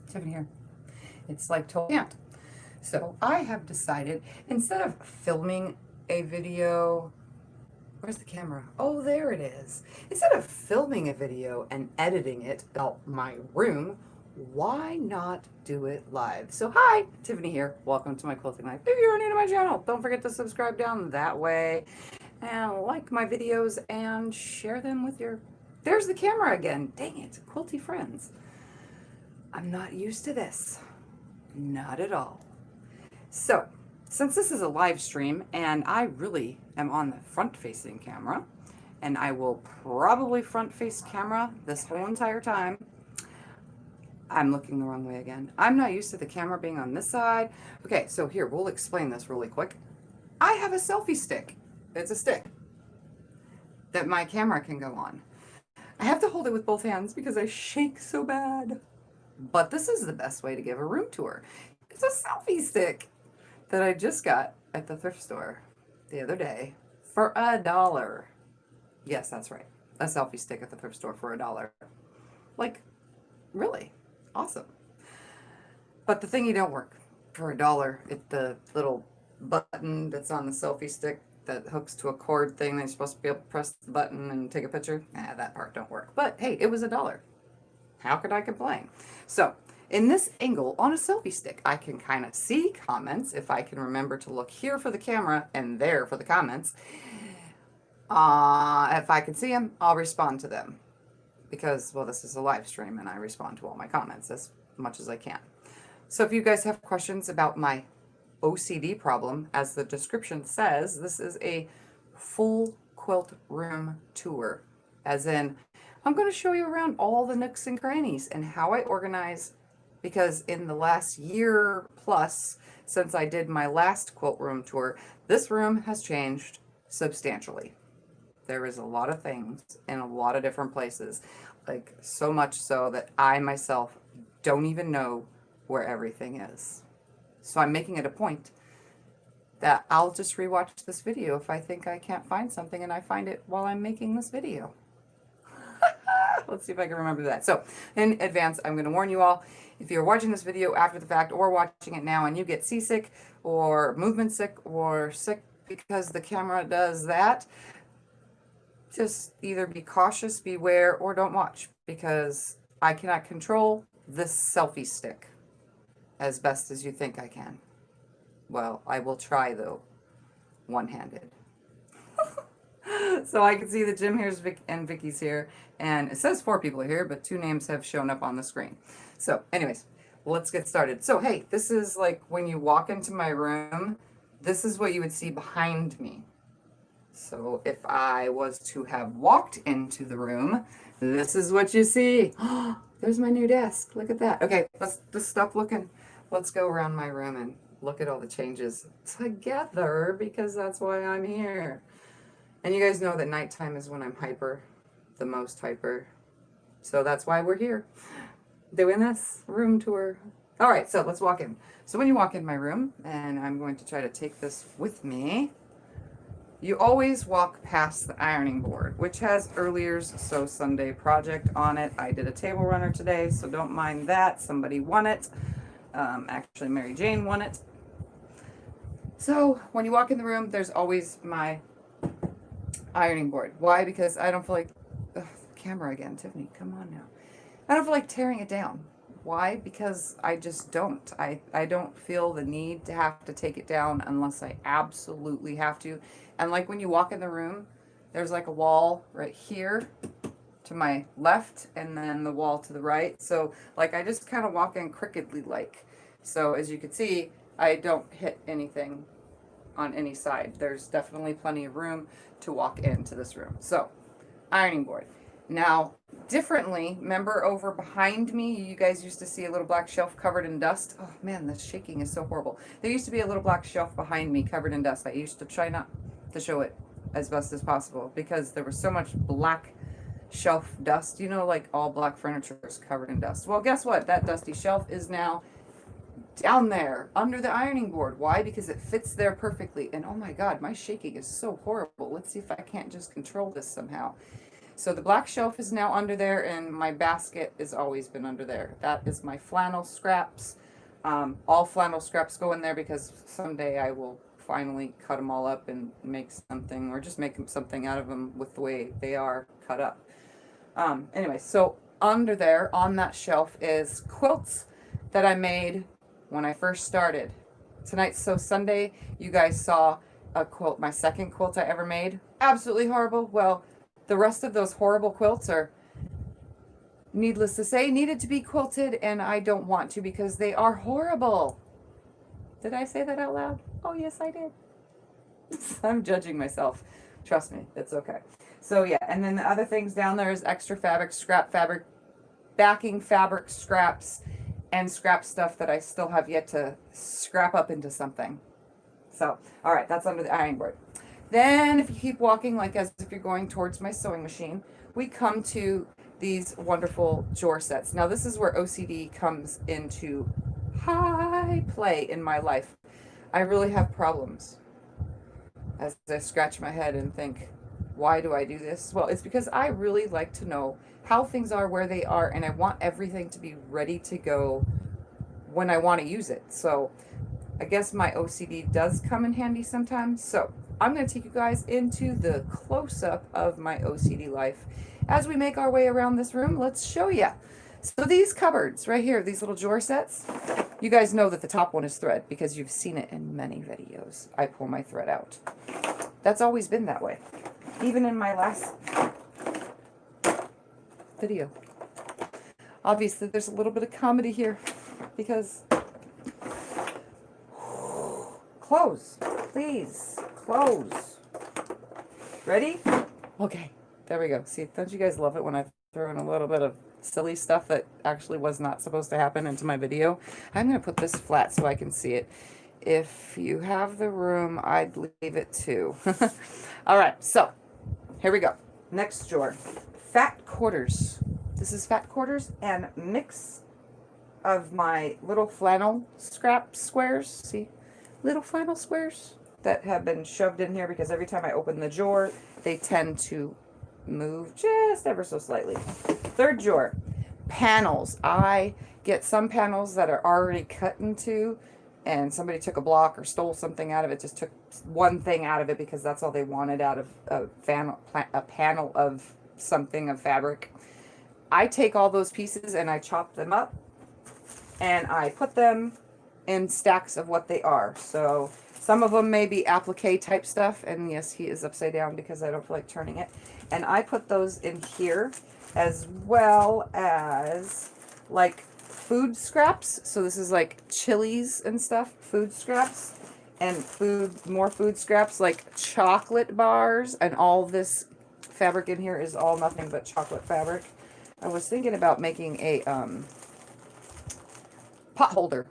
Tiffany here. It's like total can't. So I have decided, instead of filming a video, where's the camera? Oh, there it is. Instead of filming a video and editing it about my room, why not do it live? So hi, Tiffany here. Welcome to my quilting life. If you're new to my channel, don't forget to subscribe down that way and like my videos and share them with your, there's the camera again. Dang it, quilty friends. I'm not used to this. Not at all. So, since this is a live stream and I really am on the front facing camera, and I will probably front face camera this whole entire time, I'm looking the wrong way again. I'm not used to the camera being on this side. Okay, so here, we'll explain this really quick. I have a selfie stick. It's a stick that my camera can go on. I have to hold it with both hands because I shake so bad. But this is the best way to give a room tour. It's a selfie stick that I just got at the thrift store the other day for $1. Yes, that's right. A selfie stick at the thrift store for $1. Like, really awesome. But the thingy don't work for $1. It's the little button that's on the selfie stick that hooks to a cord thing. They're supposed to be able to press the button and take a picture. That part don't work. But hey, it was $1. How could I complain? So in this angle on a selfie stick, I can kind of see comments if I can remember to look here for the camera and there for the comments. If I can see them, I'll respond to them because, well, this is a live stream and I respond to all my comments as much as I can. So if you guys have questions about my OCD problem, as the description says, this is a full quilt room tour, as in I'm going to show you around all the nooks and crannies and how I organize, because in the last year plus since I did my last quilt room tour, this room has changed substantially. There is a lot of things in a lot of different places, like so much so that I myself don't even know where everything is. So I'm making it a point that I'll just rewatch this video if I think I can't find something and I find it while I'm making this video. Let's see if I can remember that. So in advance, I'm going to warn you all, if you're watching this video after the fact or watching it now and you get seasick or movement sick or sick because the camera does that, just either be cautious, beware, or don't watch, because I cannot control this selfie stick as best as you think I can. Well, I will try though, one-handed. So I can see that Jim here's and Vicky's here, and it says 4 people are here, but 2 names have shown up on the screen. So anyways, let's get started. So hey, this is like when you walk into my room, this is what you would see behind me. So if I was to have walked into the room, this is what you see. There's my new desk. Look at that. Okay, let's just stop looking. Let's go around my room and look at all the changes together, because that's why I'm here. And you guys know that nighttime is when I'm hyper, the most hyper. So that's why we're here doing this room tour. All right, so let's walk in. So when you walk in my room, and I'm going to try to take this with me, you always walk past the ironing board, which has earlier's So Sunday project on it. I did a table runner today, so don't mind that. Somebody won it. Actually, Mary Jane won it. So when you walk in the room, there's always my ironing board. Why? Because I don't feel like, camera again, Tiffany, come on now. I don't feel like tearing it down. Why? Because I just don't. I don't feel the need to have to take it down unless I absolutely have to. And like when you walk in the room, there's like a wall right here to my left and then the wall to the right. So like I just kind of walk in crookedly like. So as you can see, I don't hit anything on any side. There's definitely plenty of room to walk into this room. So ironing board. Now, differently, remember over behind me, you guys used to see a little black shelf covered in dust. Oh man, the shaking is so horrible. There used to be a little black shelf behind me covered in dust. I used to try not to show it as best as possible because there was so much black shelf dust. You know, like all black furniture is covered in dust. Well, guess what? That dusty shelf is now down there under the ironing board. Why? Because it fits there perfectly. And oh my God, my shaking is so horrible. Let's see if I can't just control this somehow. So the black shelf is now under there, and my basket has always been under there. That is my flannel scraps. All flannel scraps go in there because someday I will finally cut them all up and make something, or just make something out of them with the way they are cut up. Anyway, so under there on that shelf is quilts that I made when I first started. So Sunday, you guys saw a quilt, my second quilt I ever made. Absolutely horrible. Well, the rest of those horrible quilts are, needless to say, needed to be quilted, and I don't want to because they are horrible. Did I say that out loud? Oh, yes, I did. I'm judging myself. Trust me, it's okay. So yeah, and then the other things down there is extra fabric, scrap fabric, backing fabric scraps, and scrap stuff that I still have yet to scrap up into something. So, all right, that's under the iron board. Then if you keep walking, like as if you're going towards my sewing machine, we come to these wonderful drawer sets. Now this is where OCD comes into high play in my life. I really have problems as I scratch my head and think, why do I do this? Well, it's because I really like to know how things are, where they are, and I want everything to be ready to go when I want to use it. So I guess my OCD does come in handy sometimes. So I'm going to take you guys into the close-up of my OCD life. As we make our way around this room, let's show you. So these cupboards right here, these little drawer sets, you guys know that the top one is thread because you've seen it in many videos. I pull my thread out. That's always been that way. Even in my last video. Obviously, there's a little bit of comedy here because... Close, please, close. Ready? Okay, there we go. See, don't you guys love it when I throw in a little bit of silly stuff that actually was not supposed to happen into my video? I'm going to put this flat so I can see it. If you have the room, I'd leave it too. All right, so here we go. Next drawer, fat quarters. This is fat quarters and mix of my little flannel scrap squares. See? Little flannel squares that have been shoved in here because every time I open the drawer, they tend to move just ever so slightly. Third drawer, panels. I get some panels that are already cut into, and somebody took a block or stole something out of it, just took one thing out of it because that's all they wanted out of a panel of something of fabric. I take all those pieces and I chop them up and I put them in stacks of what they are. So some of them may be applique type stuff, and yes, he is upside down because I don't feel like turning it. And I put those in here as well as like food scraps. So this is like chilies and stuff, food scraps, and more food scraps like chocolate bars, and all this fabric in here is all nothing but chocolate fabric. I was thinking about making a pot holder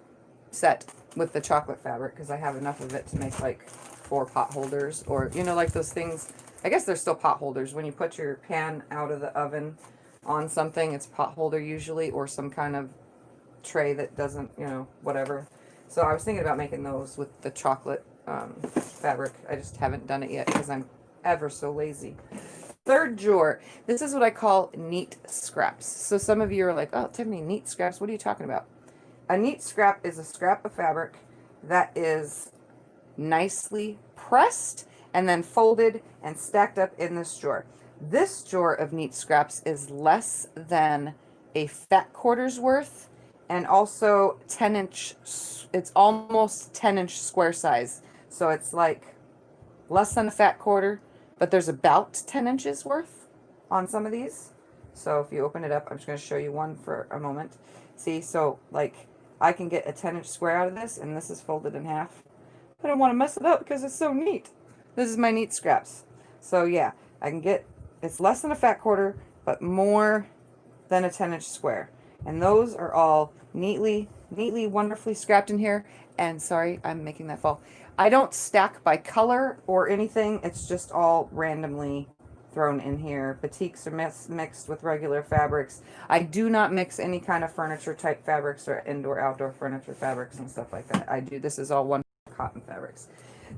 set with the chocolate fabric because I have enough of it to make like 4 pot holders, or you know, like those things. I guess they're still pot holders when you put your pan out of the oven on something. It's a pot holder usually, or some kind of tray that doesn't, you know, whatever. So I was thinking about making those with the chocolate fabric. I just haven't done it yet because I'm ever so lazy. Third drawer, this is what I call neat scraps. So some of you are like, oh, Tiffany, neat scraps, what are you talking about? A neat scrap is a scrap of fabric that is nicely pressed and then folded and stacked up in this drawer. This drawer of neat scraps is less than a fat quarter's worth, and also 10-inch, it's almost 10-inch square size. So it's like less than a fat quarter, but there's about 10 inches worth on some of these. So if you open it up, I'm just going to show you one for a moment. See, so like I can get a 10-inch square out of this, and this is folded in half. I don't want to mess it up because it's so neat. This is my neat scraps. So yeah, I can get, it's less than a fat quarter, but more than a 10-inch square. And those are all neatly, wonderfully scrapped in here. And sorry, I'm making that fall. I don't stack by color or anything. It's just all randomly thrown in here. Batiks are mixed with regular fabrics. I do not mix any kind of furniture type fabrics or indoor outdoor furniture fabrics and stuff like that. This is all one cotton fabrics.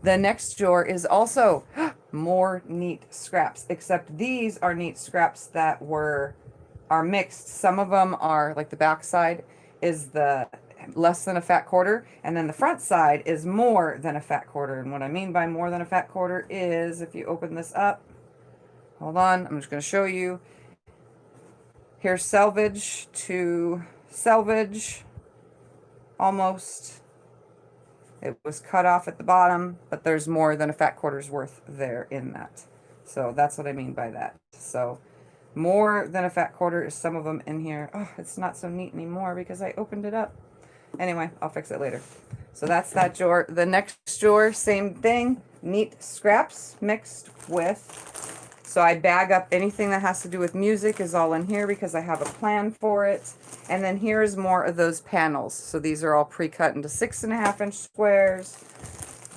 The next drawer is also more neat scraps, except these are neat scraps that are mixed. Some of them are like the back side is the less than a fat quarter, and then the front side is more than a fat quarter. And what I mean by more than a fat quarter is, if you open this up, hold on, I'm just going to show you. Here's selvage to selvage, almost. It was cut off at the bottom, but there's more than a fat quarter's worth there in that. So that's what I mean by that. So more than a fat quarter is some of them in here. Oh, it's not so neat anymore because I opened it up. Anyway, I'll fix it later. So that's that drawer. The next drawer, same thing. Neat scraps mixed with. So I bag up anything that has to do with music is all in here because I have a plan for it. And then here's more of those panels. So these are all pre-cut into 6.5-inch squares.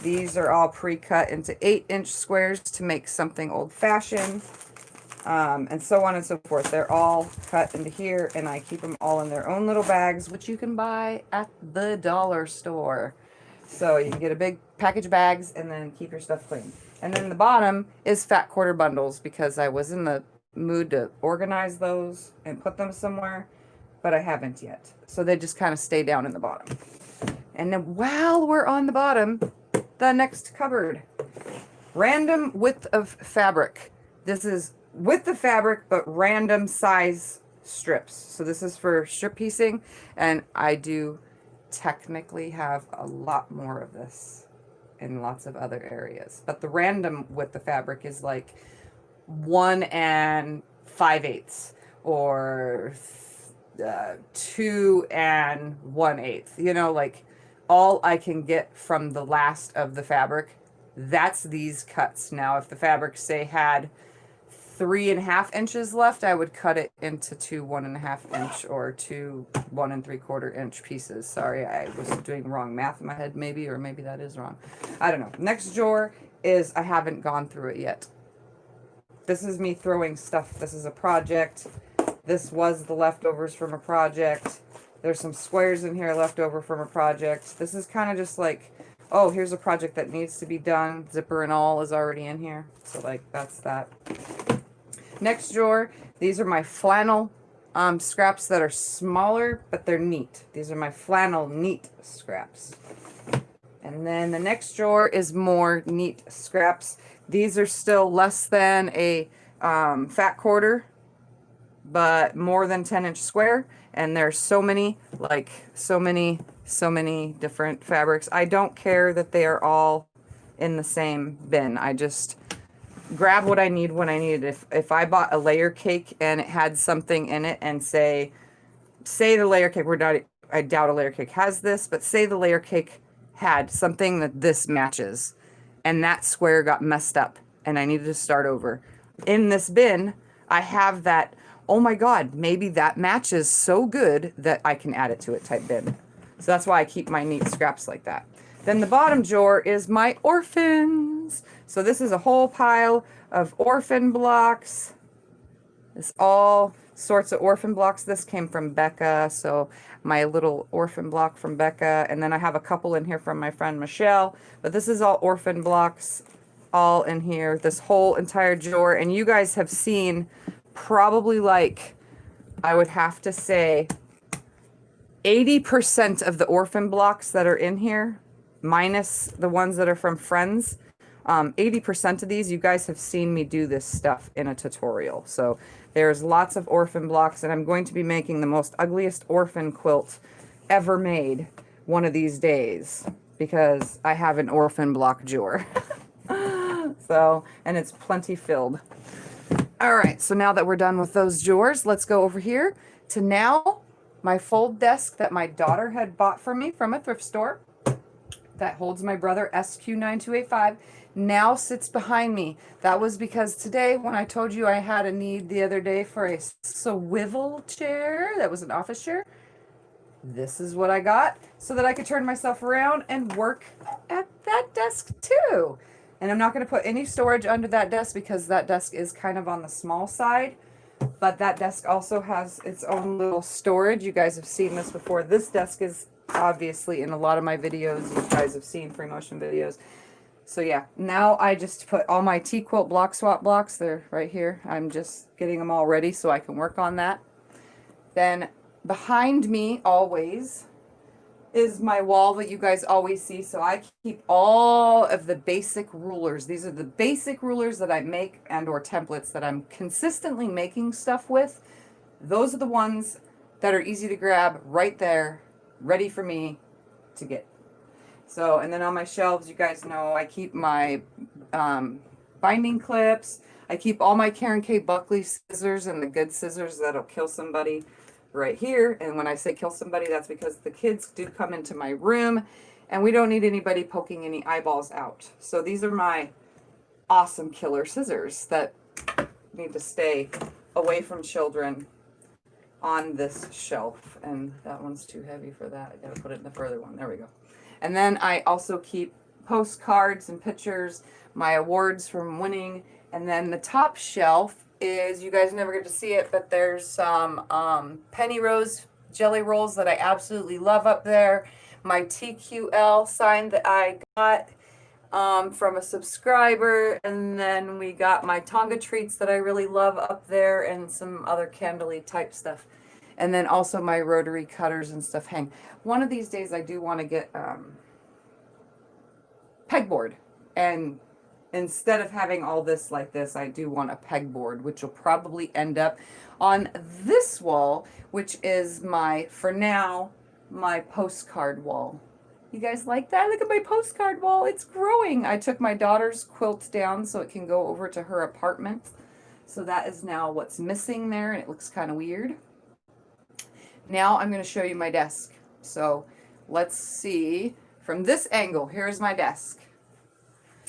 These are all pre-cut into 8-inch squares to make something old-fashioned. And so on and so forth. They're all cut into here, and I keep them all in their own little bags, which you can buy at the dollar store. So you can get a big package bags and then keep your stuff clean. And then the bottom is fat quarter bundles because I was in the mood to organize those and put them somewhere, but I haven't yet. So they just kind of stay down in the bottom. And then while we're on the bottom, the next cupboard, random width of fabric. This is with the fabric, but random size strips. So this is for strip piecing, and I do technically have a lot more of this in lots of other areas. But the random with the fabric is like 1 5/8 or 2 1/8. You know, like all I can get from the last of the fabric, that's these cuts. Now, if the fabric, say, had 3.5 inches left, I would cut it into 2 1.5-inch or 2 1 3/4-inch pieces. Sorry, I was doing wrong math in my head, maybe, or maybe that is wrong. I don't know. Next drawer is, I haven't gone through it yet. This is me throwing stuff. This is a project. This was the leftovers from a project. There's some squares in here left over from a project. This is kind of just like, oh, here's a project that needs to be done. Zipper and all is already in here. So like, that's that. Next drawer, these are my flannel scraps that are smaller, but they're neat. These are my flannel neat scraps. And then the next drawer is more neat scraps. These are still less than a fat quarter, but more than 10-inch square. And there's so many, like so many different fabrics. I don't care that they are all in the same bin. I just grab what I need when I need it. If I bought a layer cake and it had something in it, and say the layer cake, I doubt a layer cake has this, but say the layer cake had something that this matches, and that square got messed up and I needed to start over. In this bin, I have that, oh my God, maybe that matches so good that I can add it to it type bin. So that's why I keep my neat scraps like that. Then the bottom drawer is my orphans. So this is a whole pile of orphan blocks. It's all sorts of orphan blocks. This came from Becca, so my little orphan block from Becca. And then I have a couple in here from my friend Michelle. But this is all orphan blocks, all in here, this whole entire drawer. And you guys have seen probably, like, I would have to say 80% of the orphan blocks that are in here, minus the ones that are from friends. 80% of these, you guys have seen me do this stuff in a tutorial. So there's lots of orphan blocks, and I'm going to be making the most ugliest orphan quilt ever made one of these days, because I have an orphan block drawer. So, and it's plenty filled. All right, so now that we're done with those drawers, let's go over here to now my fold desk that my daughter had bought for me from a thrift store that holds my brother SQ9285 now sits behind me. That was because today, when I told you I had a need the other day for a swivel chair that was an office chair, this is what I got so that I could turn myself around and work at that desk too. And I'm not going to put any storage under that desk because that desk is kind of on the small side. But that desk also has its own little storage. You guys have seen this before. This desk is obviously in a lot of my videos. You guys have seen free motion videos. So yeah, now I just put all my T-Quilt block swap blocks, they're right here. I'm just getting them all ready so I can work on that. Then behind me always is my wall that you guys always see. So I keep all of the basic rulers. These are the basic rulers that I make and or templates that I'm consistently making stuff with. Those are the ones that are easy to grab right there, ready for me to get. So, and then on my shelves, you guys know I keep my binding clips. I keep all my Karen K. Buckley scissors and the good scissors that'll kill somebody right here. And when I say kill somebody, that's because the kids do come into my room and we don't need anybody poking any eyeballs out. So these are my awesome killer scissors that need to stay away from children on this shelf. And that one's too heavy for that. I gotta put it in the further one. There we go. And then I also keep postcards and pictures, my awards from winning. And then the top shelf is, you guys never get to see it, but there's some penny rose jelly rolls that I absolutely love up there. My TQL sign that I got from a subscriber, and then we got my Tonga treats that I really love up there, and some other candly type stuff. And then also my rotary cutters and stuff hang. One of these days I do want to get pegboard, and instead of having all this like this, I do want a pegboard, which will probably end up on this wall, which is my, for now, my postcard wall. You guys like that? Look at my postcard wall. It's growing. I took my daughter's quilt down so it can go over to her apartment. So that is now what's missing there, and it looks kind of weird. Now I'm going to show you my desk. So let's see from this angle. Here's my desk.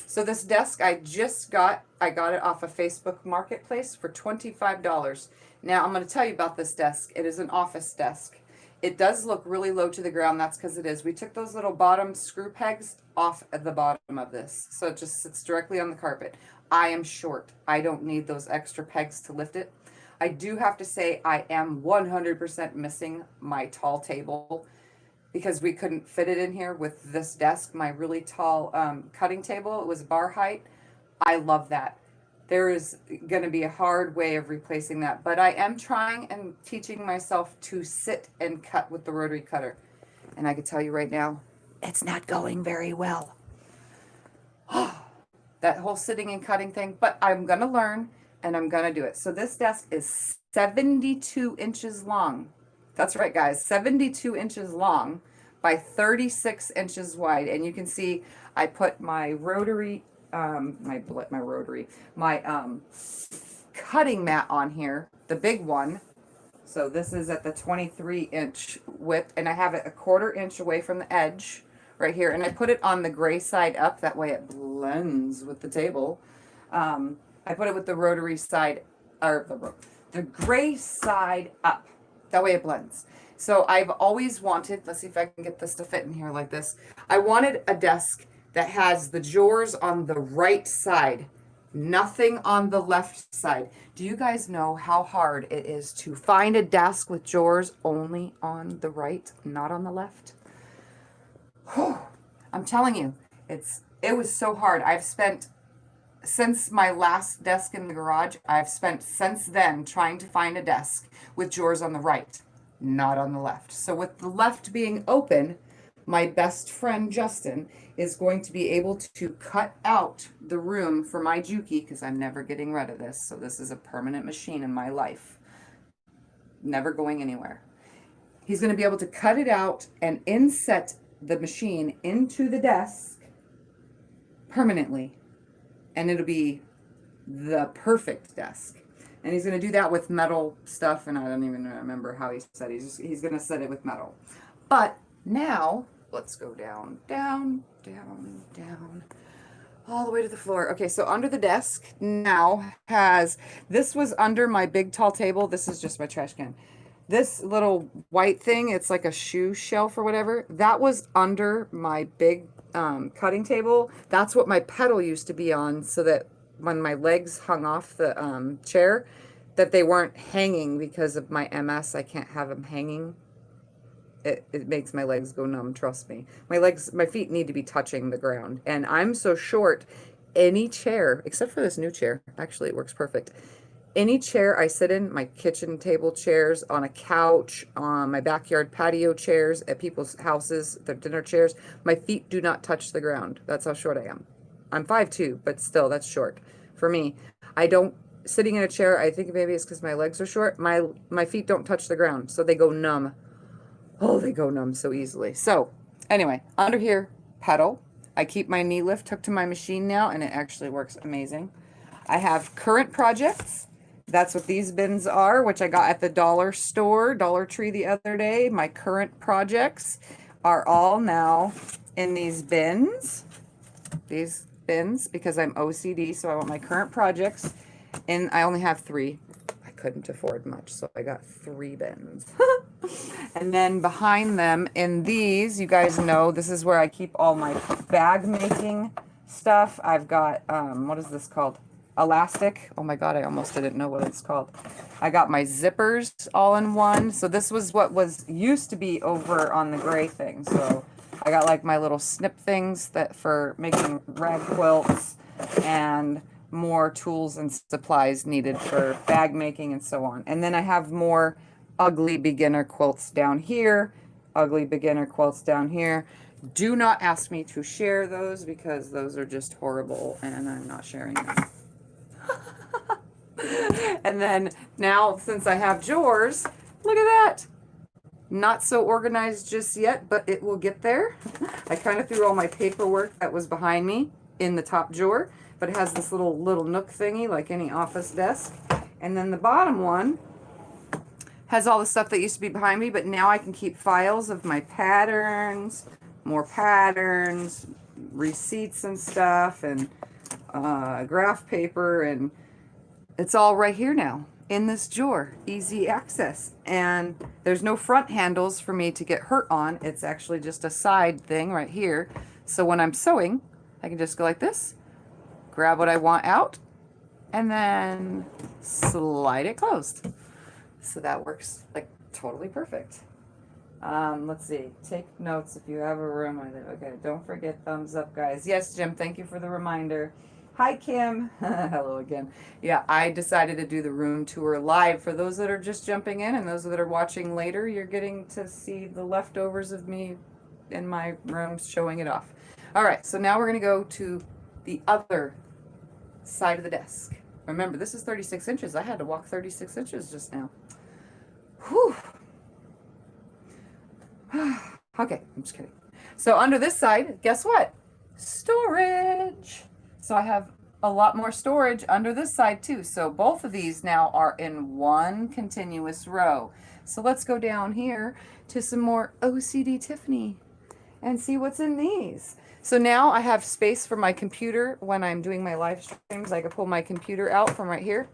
So this desk I got it off of Facebook Marketplace for $25. Now I'm going to tell you about this desk. It is an office desk. It does look really low to the ground. That's because it is. We took those little bottom screw pegs off at the bottom of this. So it just sits directly on the carpet. I am short. I don't need those extra pegs to lift it. I do have to say I am 100% missing my tall table because we couldn't fit it in here with this desk, my really tall cutting table. It was bar height. I love that. There is going to be a hard way of replacing that, but I am trying and teaching myself to sit and cut with the rotary cutter. And I can tell you right now, it's not going very well. That whole sitting and cutting thing, but I'm going to learn and I'm going to do it. So this desk is 72 inches long. That's right, guys, 72 inches long by 36 inches wide. And you can see I put my rotary, my cutting mat on here, the big one. So this is at the 23-inch width, and I have it a 1/4 inch away from the edge right here. And I put it on the gray side up, that way it blends with the table. I put it with the rotary side, or the gray side up. That way it blends. So I've always wanted, let's see if I can get this to fit in here like this. I wanted a desk that has the drawers on the right side, nothing on the left side. Do you guys know how hard it is to find a desk with drawers only on the right, not on the left? Whew. I'm telling you, it was so hard. I've spent, since my last desk in the garage, I've spent since then trying to find a desk with drawers on the right, not on the left. So with the left being open, my best friend Justin is going to be able to cut out the room for my Juki, because I'm never getting rid of this. So this is a permanent machine in my life, never going anywhere. He's going to be able to cut it out and inset the machine into the desk permanently, and it'll be the perfect desk. And he's going to do that with metal stuff, and I don't even remember how he said he's going to set it with metal. But now let's go down, down, down, down, all the way to the floor. Okay, so under the desk now has, this was under my big tall table. This is just my trash can. This little white thing, it's like a shoe shelf or whatever. That was under my big cutting table. That's what my pedal used to be on, so that when my legs hung off the chair, that they weren't hanging because of my MS. I can't have them hanging. it makes my legs go numb, trust me. My feet need to be touching the ground. And I'm so short, any chair, except for this new chair, actually it works perfect. Any chair I sit in, my kitchen table chairs, on a couch, on my backyard patio chairs, at people's houses, their dinner chairs, my feet do not touch the ground. That's how short I am. I'm 5'2", but still, that's short for me. I don't, sitting in a chair, I think maybe it's because my legs are short, my feet don't touch the ground, so they go numb. Oh, they go numb so easily. So anyway, under here, pedal. I keep my knee lift hooked to my machine now, and it actually works amazing. I have current projects. That's what these bins are, which I got at the dollar store, Dollar Tree, the other day. My current projects are all now in these bins. These bins, because I'm OCD, so I want my current projects. And I only have 3. I couldn't afford much, so I got 3 bins. And then behind them in these, you guys know, this is where I keep all my bag making stuff. I've got, what is this called? Elastic. Oh my God, I almost didn't know what it's called. I got my zippers all in one. So this was what was used to be over on the gray thing. So I got like my little snip things that for making rag quilts and more tools and supplies needed for bag making and so on. And then I have more ugly beginner quilts down here, ugly beginner quilts down here. Do not ask me to share those because those are just horrible and I'm not sharing them. And then now, since I have drawers, look at that. Not so organized just yet, but it will get there. I kind of threw all my paperwork that was behind me in the top drawer, but it has this little nook thingy like any office desk. And then the bottom one has all the stuff that used to be behind me, but now I can keep files of my patterns, more patterns, receipts and stuff, and graph paper, and it's all right here now in this drawer, easy access. And there's no front handles for me to get hurt on. It's actually just a side thing right here. So when I'm sewing, I can just go like this, grab what I want out, and then slide it closed. So that works like totally perfect. Let's see, take notes if you have a reminder. Okay, don't forget thumbs up, guys. Yes, Jim, thank you for the reminder. Hi, Kim. Hello again. Yeah, I decided to do the room tour live. For those that are just jumping in and those that are watching later, you're getting to see the leftovers of me in my room showing it off. All right, so now we're going to go to the other side of the desk. Remember, this is 36 inches. I had to walk 36 inches just now. Whew. Okay, I'm just kidding. So under this side, guess what? Storage. So I have a lot more storage under this side too. So both of these now are in one continuous row. So let's go down here to some more OCD Tiffany and see what's in these. So now I have space for my computer when I'm doing my live streams. I can pull my computer out from right here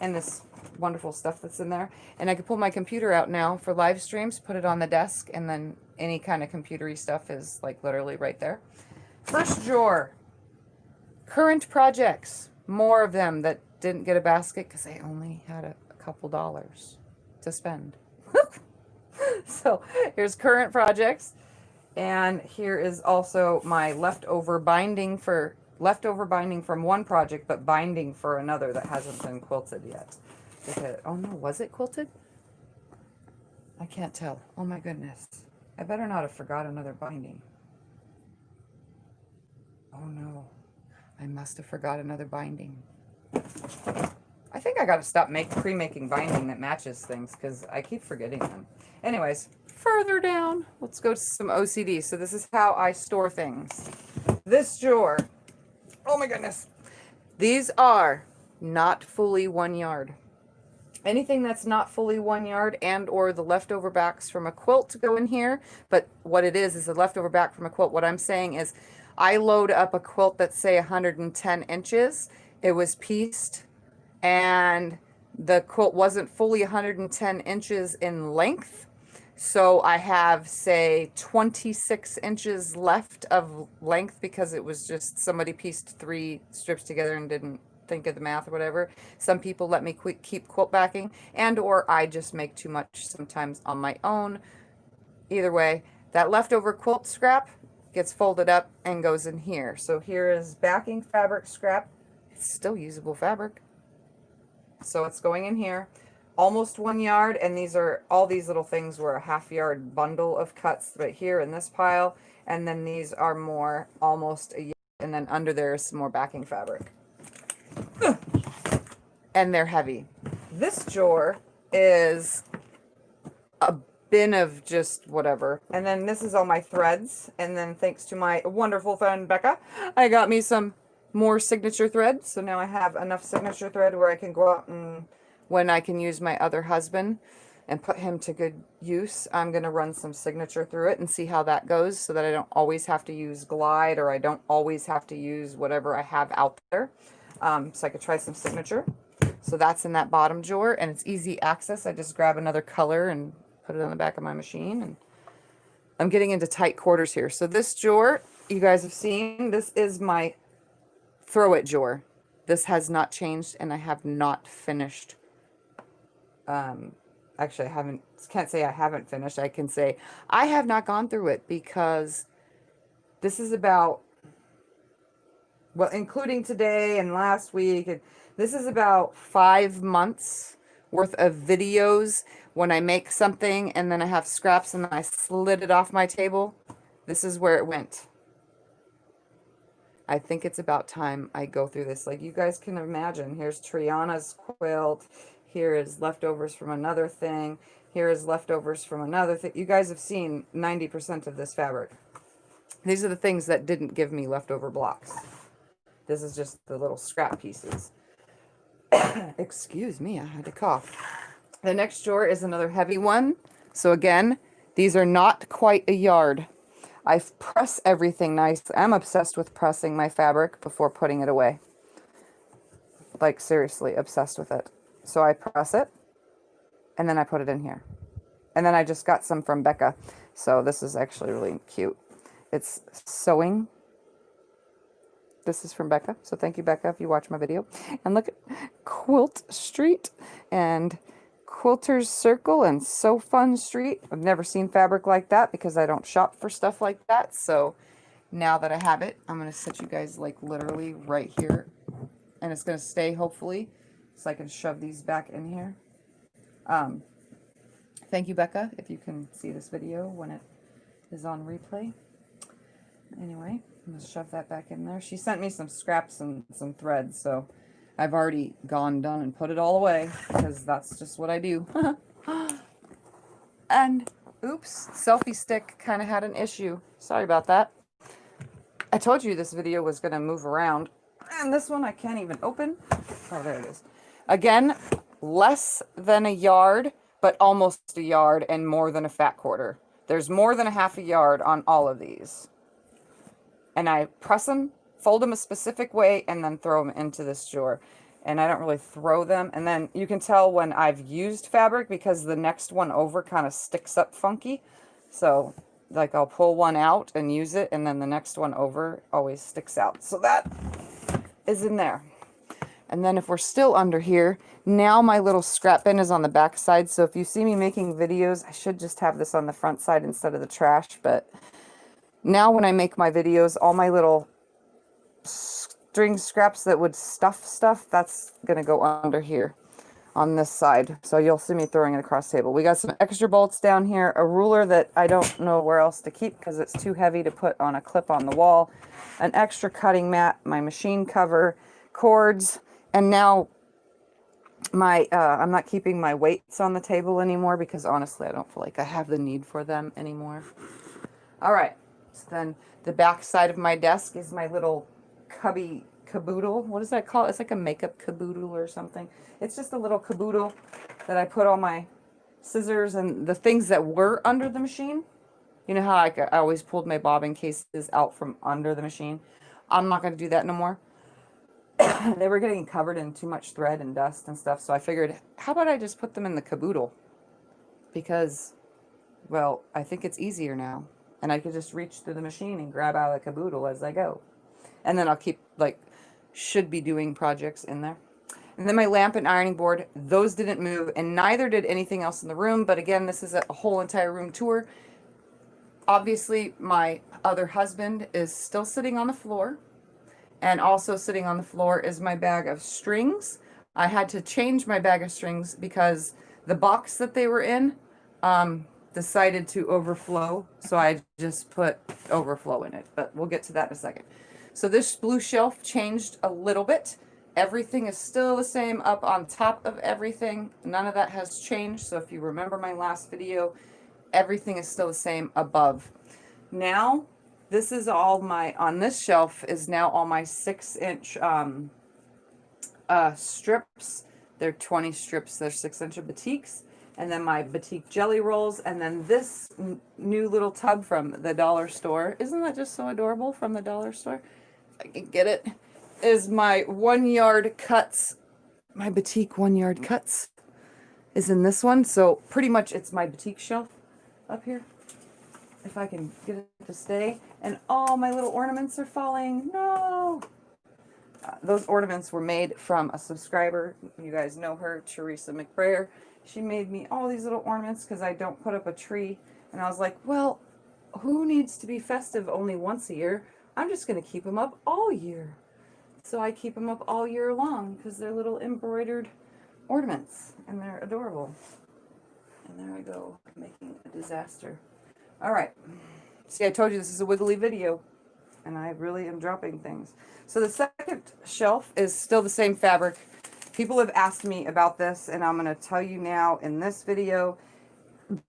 and this wonderful stuff that's in there. And I can pull my computer out now for live streams, put it on the desk, and then any kind of computery stuff is like literally right there. First drawer, current projects, more of them that didn't get a basket because I only had a couple dollars to spend. So here's current projects. And here is also my leftover binding from one project, but binding for another that hasn't been quilted yet. Oh no, was it quilted? I can't tell. Oh my goodness. I better not have forgot another binding. Oh no, I must have forgot another binding. I think I got to stop pre-making binding that matches things because I keep forgetting them. Anyways, further down, let's go to some OCD. So this is how I store things. This drawer, oh my goodness. These are not fully 1 yard. Anything that's not fully 1 yard and or the leftover backs from a quilt go in here. But what it is the leftover back from a quilt. What I'm saying is I load up a quilt that's say 110 inches. It was pieced and the quilt wasn't fully 110 inches in length. So I have, say, 26 inches left of length because it was just somebody pieced 3 strips together and didn't think of the math or whatever. Some people let me keep quilt backing, and or I just make too much sometimes on my own either way, that leftover quilt scrap gets folded up and goes in here. So here is backing fabric scrap. It's still usable fabric. So it's going in here. Almost 1 yard, and these are, all these little things were a ½ yard bundle of cuts right here in this pile, and then these are more almost a yard, and then under there is some more backing fabric. And they're heavy. This drawer is a bin of just whatever, and then this is all my threads, and then thanks to my wonderful friend Becca, I got me some more signature thread, so now I have enough signature thread where I can go out and when I can use my other husband and put him to good use, I'm going to run some signature through it and see how that goes so that I don't always have to use Glide or I don't always have to use whatever I have out there. So I could try some signature. So that's in that bottom drawer and it's easy access. I just grab another color and put it on the back of my machine. And I'm getting into tight quarters here. So this drawer, you guys have seen, this is my throw it drawer. This has not changed and I have not finished. Actually, can't say I haven't finished. I can say I have not gone through it because this is about, well, including today and last week, and this is about 5 months worth of videos when I make something and then I have scraps and I slid it off my table. This is where it went. I think it's about time I go through this. Like you guys can imagine, here's Triana's quilt. Here is leftovers from another thing. Here is leftovers from another thing. You guys have seen 90% of this fabric. These are the things that didn't give me leftover blocks. This is just the little scrap pieces. Excuse me, I had to cough. The next drawer is another heavy one. So again, these are not quite a yard. I press everything nice. I'm obsessed with pressing my fabric before putting it away. Like seriously obsessed with it. So I press it and then I put it in here. And then I just got some from Becca. So this is actually really cute. It's sewing. This is from Becca. So thank you, Becca, if you watch my video. And look at Quilt Street and Quilter's Circle and So Fun Street. I've never seen fabric like that because I don't shop for stuff like that. So now that I have it, I'm going to set you guys like literally right here. And it's going to stay hopefully. So I can shove these back in here. Thank you, Becca, if you can see this video when it is on replay. Anyway, I'm going to shove that back in there. She sent me some scraps and some threads, so I've already done and put it all away because that's just what I do. And, oops, selfie stick kind of had an issue. Sorry about that. I told you this video was going to move around. And this one I can't even open. Oh, there it is. Again, less than a yard, but almost a yard and more than a fat quarter. There's more than a ½ yard on all of these. And I press them, fold them a specific way, and then throw them into this drawer. And I don't really throw them. And then you can tell when I've used fabric because the next one over kind of sticks up funky. So, like, I'll pull one out and use it, and then the next one over always sticks out. So that is in there. And then if we're still under here, now my little scrap bin is on the back side. So if you see me making videos, I should just have this on the front side instead of the trash. But now when I make my videos, all my little string scraps that would stuff stuff, that's going to go under here on this side. So you'll see me throwing it across the table. We got some extra bolts down here, a ruler that I don't know where else to keep because it's too heavy to put on a clip on the wall, an extra cutting mat, my machine cover, cords, and now my I'm not keeping my weights on the table anymore because honestly I don't feel like I have the need for them anymore. All right, so then the back side of my desk is my little cubby caboodle. What is that called? It's like a makeup caboodle or something. It's just a little caboodle that I put all my scissors and the things that were under the machine. You know how I always pulled my bobbin cases out from under the machine? I'm not going to do that no more. They were getting covered in too much thread and dust and stuff, so I figured, how about I just put them in the caboodle? Because, well, I think it's easier now. And I could just reach through the machine and grab out of the caboodle as I go. And then I'll keep, like, should be doing projects in there. And then my lamp and ironing board, those didn't move, and neither did anything else in the room. But again, this is a whole entire room tour. obviously my other husband is still sitting on the floor, and also sitting on the floor is my bag of strings. I had to change my bag of strings because the box that they were in decided to overflow, so I just put overflow in it, but we'll get to that in a second. So this blue shelf changed a little bit. Everything is still the same up on top of everything. None of that has changed. So if you remember my last video, everything is still the same above. Now, this is all my, on this shelf is now all my 6-inch strips. They're 20 strips, they're 6-inch batiks. And then my batik jelly rolls. And then this new little tub from the dollar store. Isn't that just so adorable, from the dollar store? If I can get it. Is my 1-yard cuts. My batik 1-yard cuts is in this one. So pretty much it's my batik shelf up here. If I can get it to stay. And all my little ornaments are falling. No! Those ornaments were made from a subscriber. You guys know her, Teresa McBrayer. She made me all these little ornaments because I don't put up a tree. And I was like, well, who needs to be festive only once a year? I'm just going to keep them up all year. So I keep them up all year long because they're little embroidered ornaments. And they're adorable. And there I go, making a disaster. All right. See, I told you this is a wiggly video. And I really am dropping things. So the second shelf is still the same fabric. People have asked me about this, and I'm going to tell you now in this video.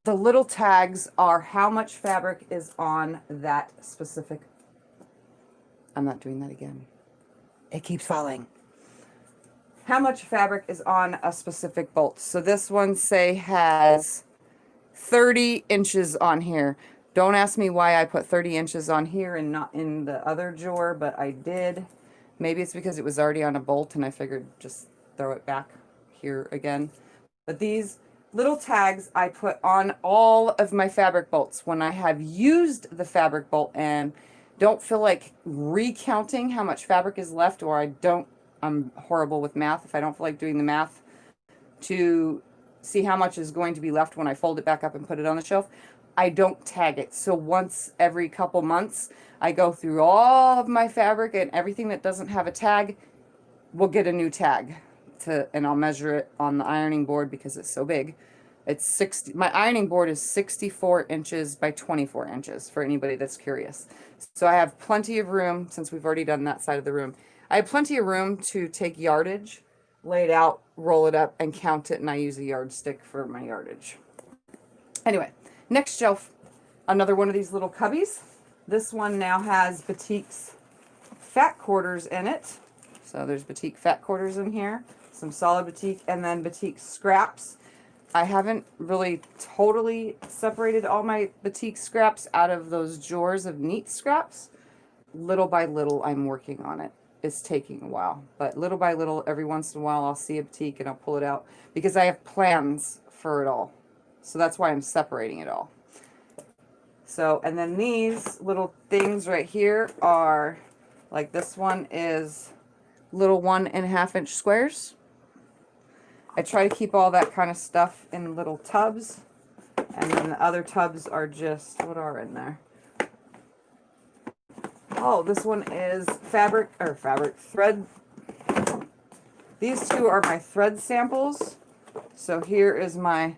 The little tags are how much fabric is on that specific. I'm not doing that again. It keeps falling. How much fabric is on a specific bolt. So this one, say, has 30 inches on here. Don't ask me why I put 30 inches on here and not in the other drawer, but I did. Maybe it's because it was already on a bolt and I figured just throw it back here again. But these little tags I put on all of my fabric bolts when I have used the fabric bolt and don't feel like recounting how much fabric is left, or I'm horrible with math. If I don't feel like doing the math to see how much is going to be left when I fold it back up and put it on the shelf, I don't tag it. So once every couple months, I go through all of my fabric, and everything that doesn't have a tag will get a new tag. And I'll measure it on the ironing board because it's so big. It's 60. My ironing board is 64 inches by 24 inches for anybody that's curious. So I have plenty of room, since we've already done that side of the room. I have plenty of room to take yardage, lay it out, roll it up, and count it, and I use a yardstick for my yardage. Anyway. Next shelf, another one of these little cubbies. This one now has batik's fat quarters in it. So there's batik fat quarters in here, some solid batik, and then batik scraps. I haven't really totally separated all my batik scraps out of those drawers of neat scraps. Little by little, I'm working on it. It's taking a while, but little by little, every once in a while, I'll see a batik and I'll pull it out because I have plans for it all. So that's why I'm separating it all. So, and then these little things right here are, like this one is little 1.5-inch squares. I try to keep all that kind of stuff in little tubs. And then the other tubs are just, what are in there? Oh, this one is thread. These two are my thread samples. So here is my,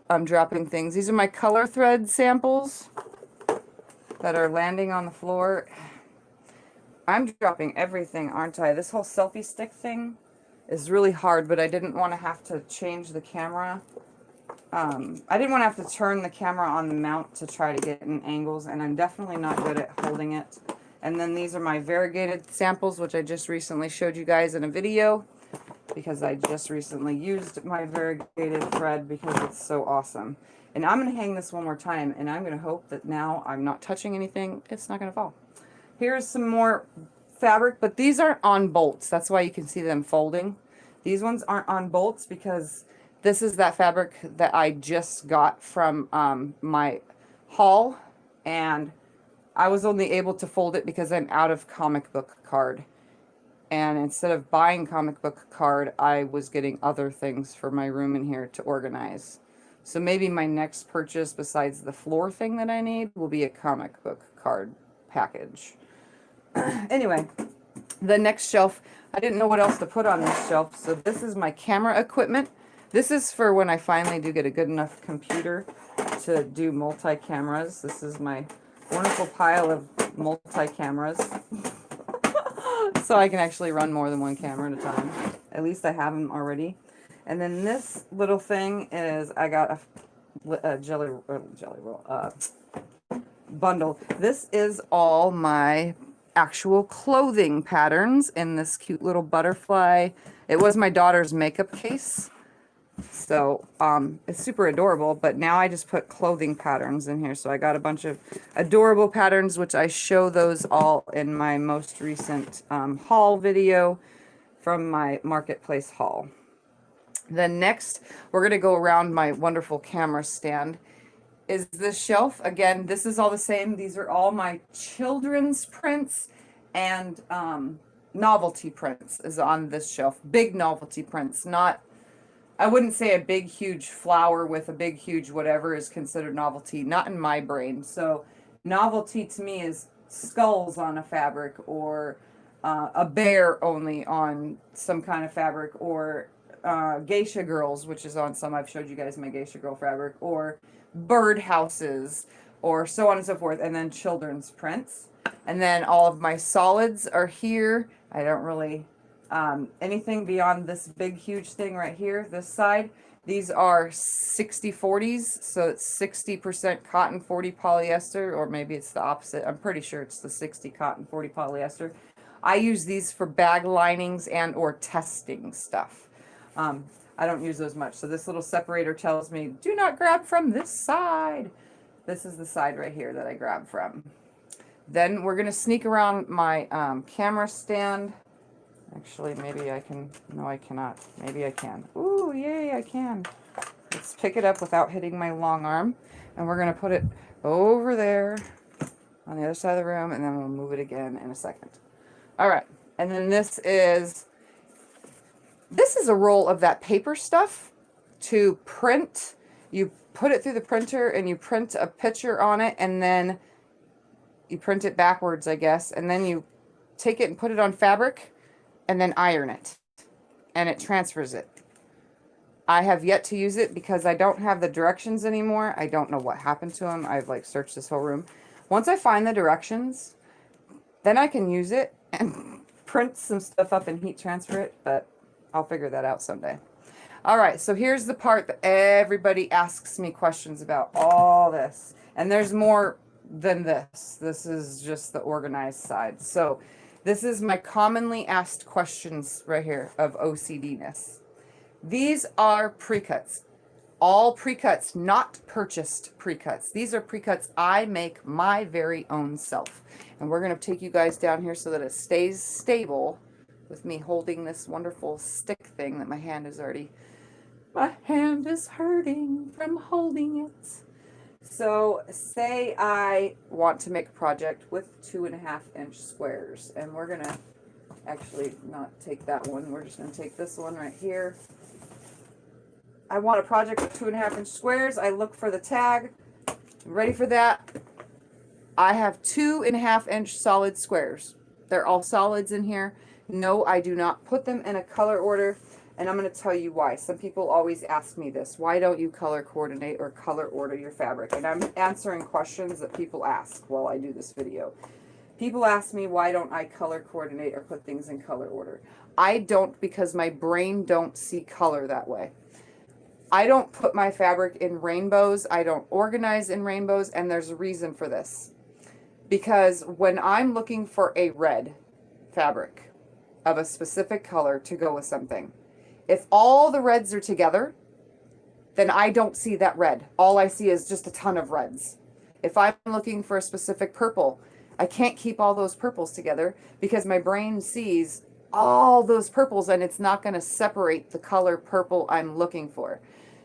I'm dropping things. These are my color thread samples that are landing on the floor. I'm dropping everything, aren't I? This whole selfie stick thing is really hard, but I didn't want to have to change the camera. I didn't want to have to turn the camera on the mount to try to get in angles, and I'm definitely not good at holding it. And then these are my variegated samples, which I just recently showed you guys in a video, because I just recently used my variegated thread because it's so awesome. And I'm going to hang this one more time, and I'm going to hope that now I'm not touching anything. It's not going to fall. Here's some more fabric, but these aren't on bolts. That's why you can see them folding. These ones aren't on bolts because this is that fabric that I just got from my haul, and I was only able to fold it because I'm out of comic book card. And instead of buying comic book card, I was getting other things for my room in here to organize. So maybe my next purchase besides the floor thing that I need will be a comic book card package. Anyway, the next shelf, I didn't know what else to put on this shelf, so this is my camera equipment. This is for when I finally do get a good enough computer to do multi-cameras. This is my wonderful pile of multi-cameras. So I can actually run more than one camera at a time. At least I have them already. And then this little thing is, I got a jelly roll bundle. This is all my actual clothing patterns in this cute little butterfly. It was my daughter's makeup case. So it's super adorable, but now I just put clothing patterns in here. So I got a bunch of adorable patterns, which I show those all in my most recent haul video from my marketplace haul. Then next, we're going to go around my wonderful camera stand. Is this shelf. Again, this is all the same. These are all my children's prints and novelty prints is on this shelf. Big novelty prints, not, I wouldn't say a big, huge flower with a big, huge whatever is considered novelty. Not in my brain. So novelty to me is skulls on a fabric, or a bear only on some kind of fabric, or geisha girls, which is on some. I've showed you guys my geisha girl fabric, or bird houses, or so on and so forth. And then children's prints. And then all of my solids are here. I don't really, anything beyond this big, huge thing right here, this side. These are 60/40s, so it's 60% cotton, 40 polyester, or maybe it's the opposite. I'm pretty sure it's the 60 cotton, 40 polyester. I use these for bag linings and or testing stuff. I don't use those much. So this little separator tells me, do not grab from this side. This is the side right here that I grab from. Then we're going to sneak around my camera stand. Actually, maybe I can. No, I cannot. Maybe I can. Ooh, yay, I can. Let's pick it up without hitting my long arm. And we're going to put it over there on the other side of the room, and then we'll move it again in a second. All right. And then this is a roll of that paper stuff to print. You put it through the printer and you print a picture on it, and then you print it backwards, I guess, and then you take it and put it on fabric and then iron it, and it transfers it. I have yet to use it because I don't have the directions anymore. I don't know what happened to them. I've like searched this whole room. Once I find the directions, then I can use it and print some stuff up and heat transfer it, but I'll figure that out someday. All right, so here's the part that everybody asks me questions about, all this. And there's more than this. This is just the organized side. So this is my commonly asked questions right here of OCD-ness. These are pre-cuts. All pre-cuts, not purchased pre-cuts. These are pre-cuts I make my very own self. And we're going to take you guys down here so that it stays stable with me holding this wonderful stick thing that my hand is hurting from holding it. So say I want to make a project with 2.5-inch squares, and we're going to actually not take that one. We're just going to take this one right here. I want a project with 2.5-inch squares. I look for the tag. I'm ready for that. I have 2.5-inch solid squares. They're all solids in here. No, I do not put them in a color order, and I'm going to tell you why. Some people always ask me this. Why don't you color coordinate or color order your fabric? And I'm answering questions that people ask while I do this video. People ask me, why don't I color coordinate or put things in color order? I don't, because my brain don't see color that way. I don't put my fabric in rainbows. I don't organize in rainbows, and there's a reason for this. Because when I'm looking for a red fabric of a specific color to go with something, if all the reds are together, then I don't see that red. All I see is just a ton of reds. If I'm looking for a specific purple, I can't keep all those purples together because my brain sees all those purples and it's not going to separate the color purple I'm looking for.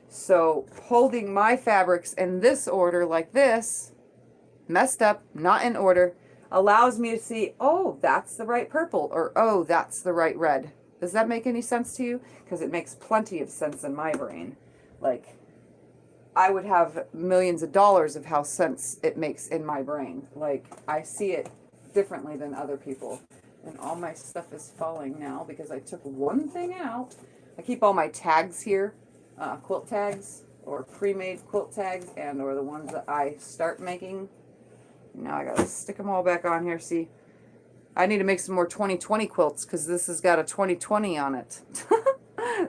So holding my fabrics in this order like this, messed up, not in order, allows me to see, oh, that's the right purple, or oh, that's the right red. Does that make any sense to you? Because it makes plenty of sense in my brain. Like, I would have millions of dollars of how sense it makes in my brain. Like, I see it differently than other people. And all my stuff is falling now because I took one thing out. I keep all my tags here, quilt tags or pre-made quilt tags, and or the ones that I start making. Now I gotta stick them all back on here. See, I need to make some more 2020 quilts because this has got a 2020 on it.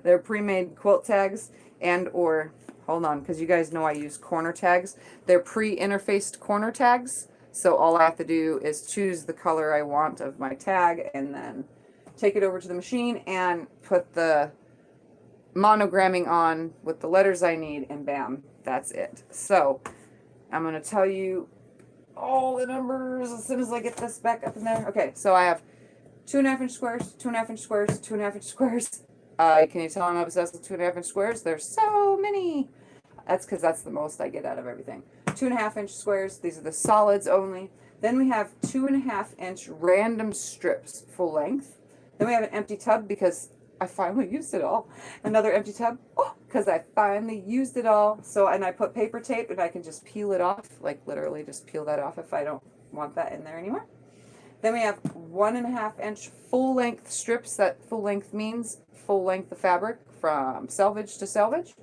They're pre-made quilt tags, and or, hold on, because you guys know I use corner tags. They're pre-interfaced corner tags. So all I have to do is choose the color I want of my tag and then take it over to the machine and put the monogramming on with the letters I need, and bam, that's it. So I'm going to tell you all the numbers as soon as I get this back up in there. Okay, so I have 2.5 inch squares, 2.5 inch squares, 2.5 inch squares. Can you tell I'm obsessed with 2.5 inch squares? There's so many. That's because that's the most I get out of everything. 2.5 inch squares. These are the solids only. Then we have 2.5 inch random strips, full length. Then we have an empty tub because I finally used it all. Another empty tub because I finally used it all. So, and I put paper tape and I can just peel it off, like literally just peel that off if I don't want that in there anymore. Then we have 1.5 inch full length strips. That full length means full length of fabric from selvage to selvage.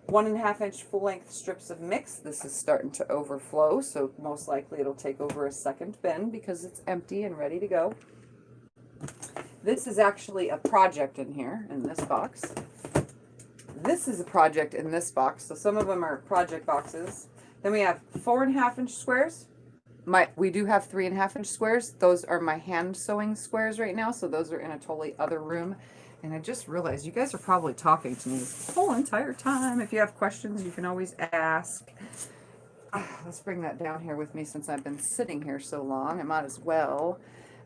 1.5 inch full length strips of mix. This is starting to overflow, so most likely it'll take over a second bin because it's empty and ready to go. This is actually a project in here, in this box. This is a project in this box, so some of them are project boxes. Then we have 4.5 inch squares. We do have 3.5 inch squares. Those are my hand sewing squares right now, so those are in a totally other room. And I just realized you guys are probably talking to me the whole entire time. If you have questions, you can always ask. Let's bring that down here with me since I've been sitting here so long. I might as well.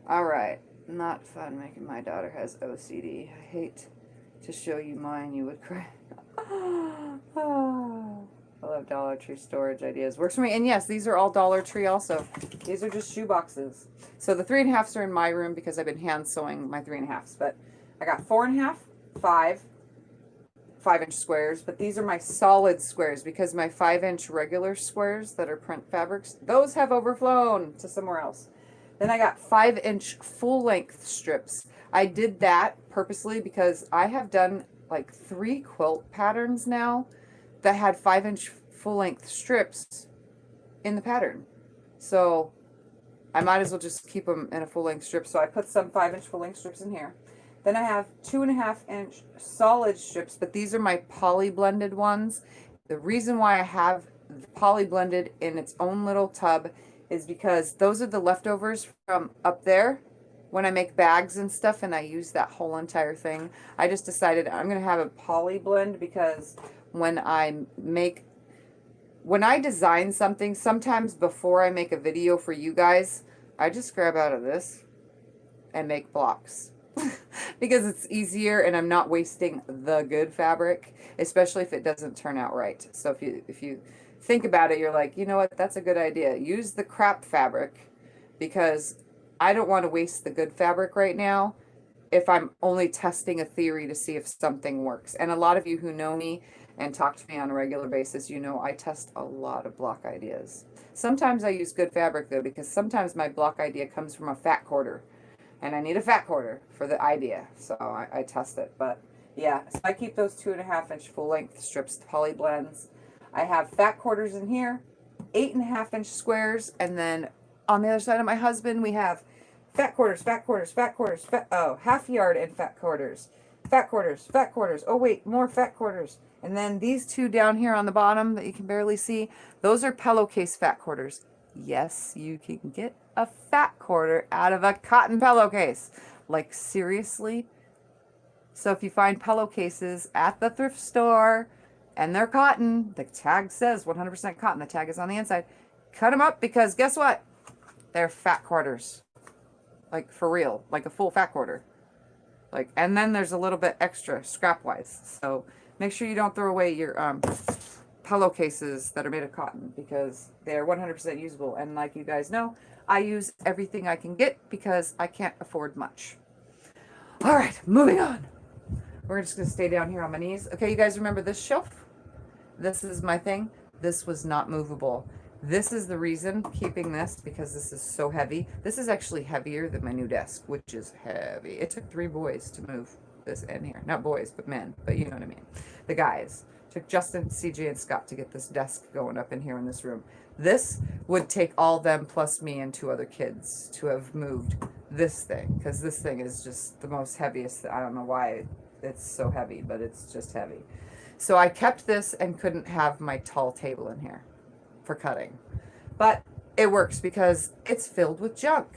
All right. Not fun making my daughter has OCD. I hate to show you mine. You would cry. I love Dollar Tree storage ideas. Works for me. And yes, these are all Dollar Tree also. These are just shoe boxes. So the 3.5s are in my room because I've been hand sewing my 3.5s. But I got 4.5, 5 inch squares. But these are my solid squares because my 5 inch regular squares that are print fabrics, those have overflown to somewhere else. Then I got 5 inch full length strips. I did that purposely because I have done like 3 quilt patterns now that had 5 inch full length strips in the pattern. So I might as well just keep them in a full length strip. So I put some 5 inch full length strips in here. Then I have 2.5 inch solid strips, but these are my poly blended ones. The reason why I have poly blended in its own little tub is because those are the leftovers from up there when I make bags and stuff, and I use that whole entire thing. I just decided I'm going to have a poly blend because when I design something, sometimes before I make a video for you guys, I just grab out of this and make blocks because it's easier and I'm not wasting the good fabric, especially if it doesn't turn out right. So if you think about it, you're like, you know what, that's a good idea. Use the crap fabric because I don't want to waste the good fabric right now if I'm only testing a theory to see if something works. And a lot of you who know me and talk to me on a regular basis, you know I test a lot of block ideas. Sometimes I use good fabric though, because sometimes my block idea comes from a fat quarter and I need a fat quarter for the idea. So I test it. But yeah, so I keep those 2.5 inch full length strips, poly blends. I have fat quarters in here, 8.5 inch squares, and then on the other side of my husband, we have fat quarters, half yard and fat quarters, oh wait, more fat quarters. And then these two down here on the bottom that you can barely see, those are pillowcase fat quarters. Yes, you can get a fat quarter out of a cotton pillowcase. Like seriously? So if you find pillowcases at the thrift store, and they're cotton, the tag says 100% cotton, the tag is on the inside, cut them up because guess what? They're fat quarters. Like for real, like a full fat quarter. Like, and then there's a little bit extra scrap wise. So make sure you don't throw away your pillowcases that are made of cotton because they're 100% usable. And like you guys know, I use everything I can get because I can't afford much. All right, moving on. We're just gonna stay down here on my knees. Okay, you guys remember this shelf? this is my thing. This was not movable. This is the reason keeping this, because this is so heavy. This is actually heavier than my new desk, which is heavy. It took 3 boys to move this in here. Not boys, but men, but you know what I mean. The guys. It took Justin, CJ, and Scott to get this desk going up in here in this room. This would take all them plus me and 2 other kids to have moved this thing, because this thing is just the most heaviest. I don't know why it's so heavy, but it's just heavy. So I kept this and couldn't have my tall table in here for cutting. But it works because it's filled with junk.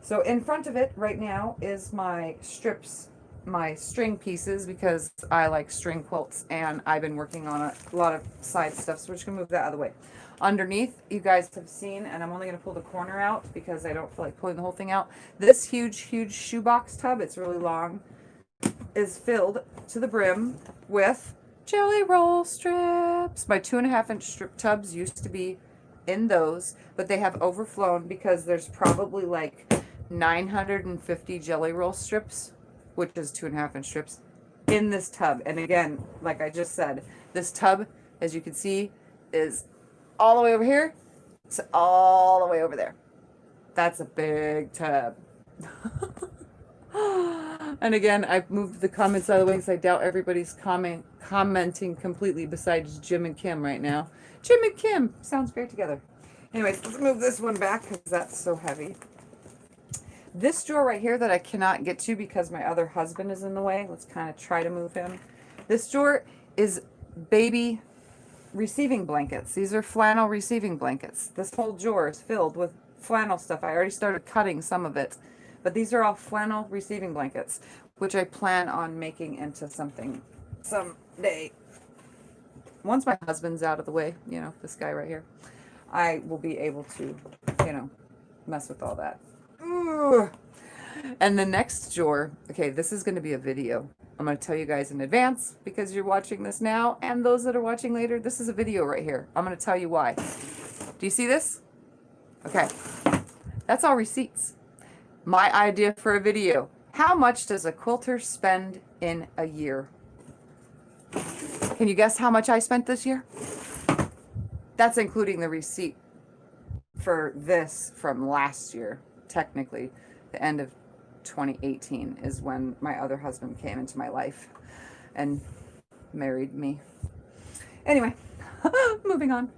So in front of it right now is my strips, my string pieces, because I like string quilts and I've been working on a lot of side stuff. So we're just gonna move that out of the way. Underneath, you guys have seen, and I'm only going to pull the corner out because I don't feel like pulling the whole thing out. This huge shoebox tub, it's really long, is filled to the brim with jelly roll strips. My 2.5-inch strip tubs used to be in those, but they have overflown because there's probably like 950 jelly roll strips, which is 2.5-inch strips, in this tub. And again, like I just said, this tub, as you can see, is all the way over here, it's all the way over there. That's a big tub. And again, I've moved the comments out of the way because I doubt everybody's commenting completely besides Jim and Kim right now. Jim and Kim sounds great together. Anyways, let's move this one back because that's so heavy. This drawer right here that I cannot get to because my other husband is in the way. Let's kind of try to move him. This drawer is baby receiving blankets. These are flannel receiving blankets. This whole drawer is filled with flannel stuff. I already started cutting some of it, but these are all flannel receiving blankets, which I plan on making into something someday. Once my husband's out of the way, you know, this guy right here, I will be able to, you know, mess with all that. Ugh. And the next drawer, okay, this is going to be a video. I'm going to tell you guys in advance because you're watching this now, and those that are watching later, this is a video right here. I'm going to tell you why. Do you see this? Okay. That's all receipts. My idea for a video. How much does a quilter spend in a year? Can you guess how much I spent this year? That's including the receipt for this from last year. Technically, the end of 2018 is when my other husband came into my life and married me. Anyway, moving on.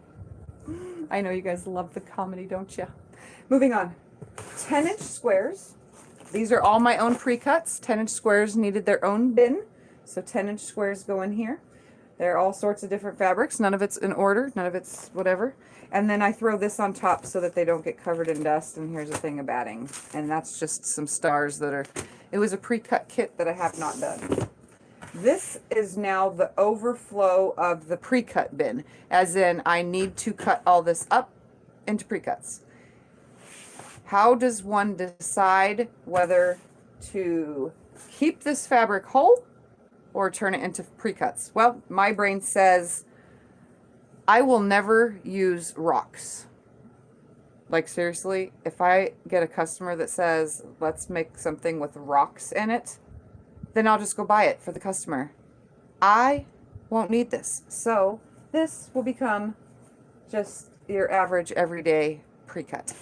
I know you guys love the comedy, don't you? Moving on. 10-inch squares. These are all my own pre-cuts. 10-inch squares needed their own bin, so 10-inch squares go in here. There are all sorts of different fabrics. None of it's in order. None of it's whatever. And then I throw this on top so that they don't get covered in dust. And here's a thing of batting. And that's just some stars that are... It was a pre-cut kit that I have not done. This is now the overflow of the pre-cut bin. As in, I need to cut all this up into pre-cuts. How does one decide whether to keep this fabric whole or turn it into pre-cuts? Well, my brain says I will never use rocks. Like seriously, if I get a customer that says, let's make something with rocks in it, then I'll just go buy it for the customer. I won't need this. So this will become just your average everyday pre-cut.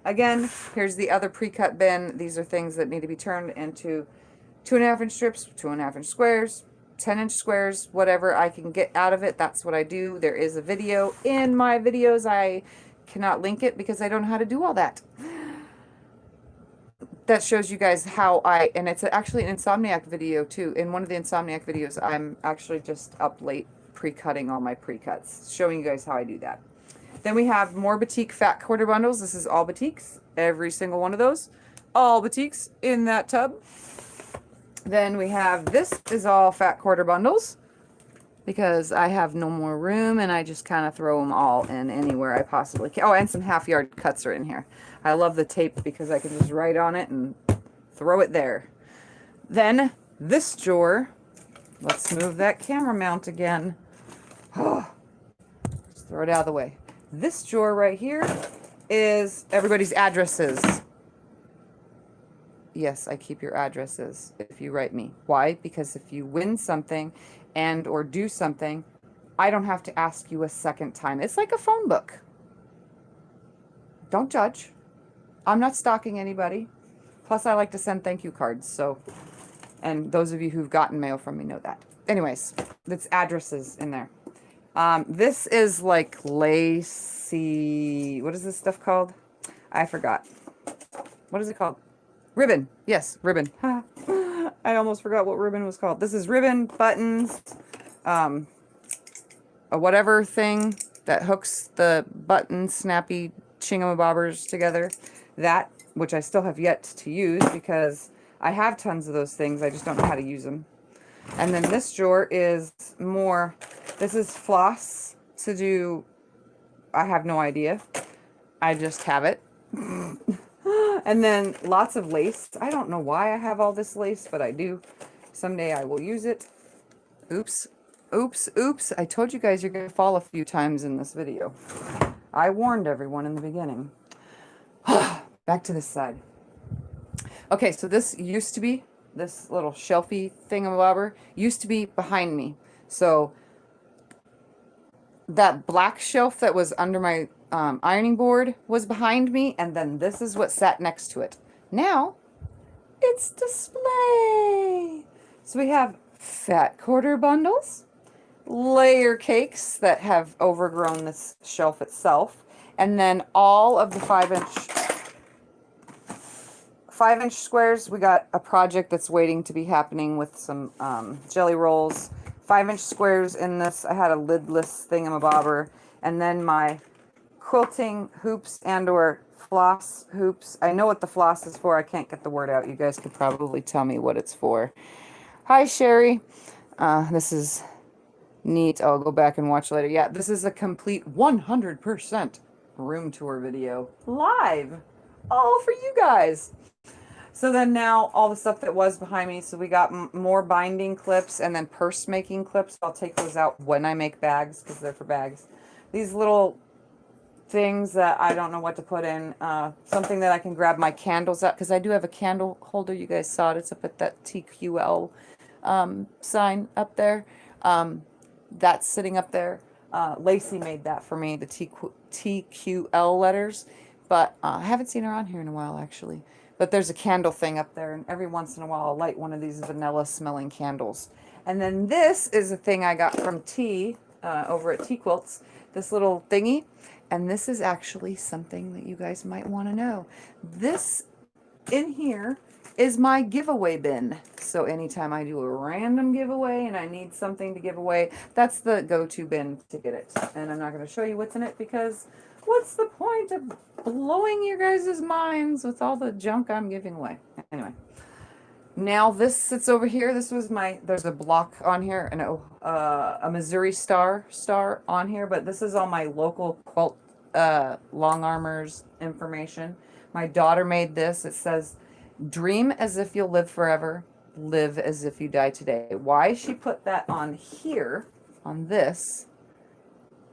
Again, here's the other pre-cut bin. These are things that need to be turned into 2.5-inch strips, 2.5-inch squares, 10-inch squares, whatever I can get out of it. That's what I do. There is a video in my videos. I cannot link it because I don't know how to do all that. That shows you guys how and it's actually an Insomniac video too. In one of the Insomniac videos, I'm actually just up late pre-cutting all my pre-cuts, showing you guys how I do that. Then we have more batik fat quarter bundles. This is all batiks, every single one of those. All batiks in that tub. Then we have, this is all fat quarter bundles because I have no more room and I just kind of throw them all in anywhere I possibly can. Oh, and some half yard cuts are in here. I love the tape because I can just write on it and throw it there. Then this drawer, let's move that camera mount again. Oh, just throw it out of the way. This drawer right here is everybody's addresses. Yes, I keep your addresses if you write me. Why? Because if you win something and or do something, I don't have to ask you a second time. It's like a phone book. Don't judge. I'm not stalking anybody. Plus, I like to send thank you cards. So, and those of you who've gotten mail from me know that. Anyways, it's addresses in there. This is like lacy. What is this stuff called? I forgot. What is it called? Ribbon. Yes, ribbon. I almost forgot what ribbon was called. This is ribbon, buttons, a whatever thing that hooks the button snappy chingamabobbers together. That, which I still have yet to use because I have tons of those things. I just don't know how to use them. And then this drawer is more, this is floss to do, I have no idea. I just have it. And then lots of lace. I don't know why I have all this lace, but I do. Someday I will use it. Oops. Oops. Oops. I told you guys you're going to fall a few times in this video. I warned everyone in the beginning. Back to this side. Okay, so this used to be, this little shelfy thingamabobber used to be behind me. So that black shelf that was under my ironing board was behind me, and then this is what sat next to it. Now it's display. So we have fat quarter bundles, layer cakes that have overgrown this shelf itself, and then all of the 5-inch squares. We got a project that's waiting to be happening with some jelly rolls. 5-inch squares in this. I had a lidless thingamabobber, and then my quilting hoops and or floss hoops. I know what the floss is for. I can't get the word out. You guys could probably tell me what it's for. Hi, Sherry. This is neat. I'll go back and watch later. Yeah, this is a complete 100% room tour video. Live. All for you guys. So then now all the stuff that was behind me. So we got more binding clips and then purse making clips. I'll take those out when I make bags because they're for bags. These little things that I don't know what to put in. Something that I can grab my candles out, because I do have a candle holder. You guys saw it. It's up at that TQL sign up there. That's sitting up there. Lacey made that for me, the TQL letters. But I haven't seen her on here in a while, actually. But there's a candle thing up there, and every once in a while I'll light one of these vanilla smelling candles. And then this is a thing I got from T over at T Quilts, this little thingy. And this is actually something that you guys might want to know. This in here is my giveaway bin. So anytime I do a random giveaway and I need something to give away, that's the go-to bin to get it. And I'm not going to show you what's in it because what's the point of blowing your guys' minds with all the junk I'm giving away? Anyway, now this sits over here. This was there's a block on here and a Missouri star on here, but this is all my local quilt long armors information. My daughter made this. It says, dream as if you'll live forever, live as if you die today. Why she put that on here, on this,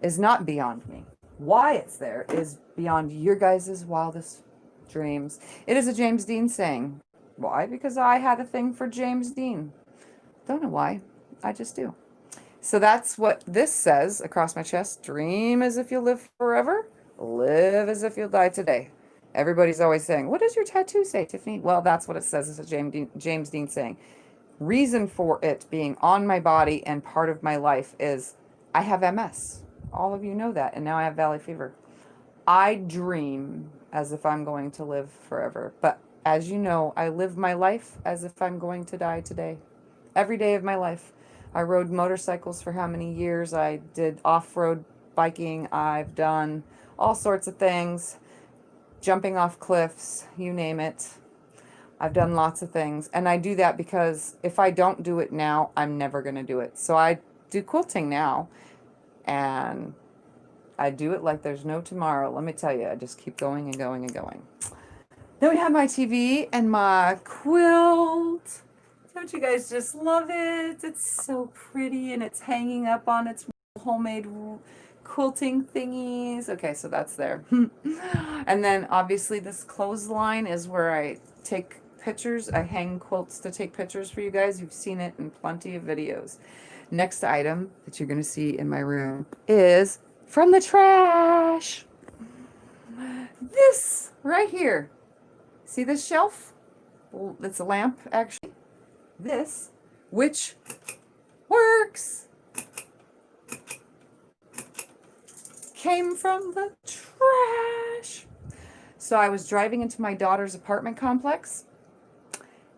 is not beyond me. Why it's there is beyond your guys' wildest dreams. It is a James Dean saying. Why? Because I had a thing for James Dean. Don't know why. I just do. So that's what this says across my chest. Dream as if you'll live forever. Live as if you'll die today. Everybody's always saying, what does your tattoo say, Tiffany? Well, that's what it says. It's a James Dean saying. Reason for it being on my body and part of my life is I have MS. All of you know that. And now I have valley fever. I dream as if I'm going to live forever. But as you know, I live my life as if I'm going to die today. Every day of my life. I rode motorcycles for how many years? I did off-road biking. I've done all sorts of things. Jumping off cliffs, you name it. I've done lots of things. And I do that because if I don't do it now, I'm never going to do it. So I do quilting now. And I do it like there's no tomorrow. Let me tell you, I just keep going and going and going. Then we have my TV and my quilt. Don't you guys just love it? It's so pretty and it's hanging up on its homemade quilting thingies. Okay, so that's there. And then obviously this clothesline is where I take pictures. I hang quilts to take pictures for you guys. You've seen it in plenty of videos. Next item that you're going to see in my room is from the trash. This right here. See this shelf? Well, it's a lamp, actually. This, which works, came from the trash. So I was driving into my daughter's apartment complex,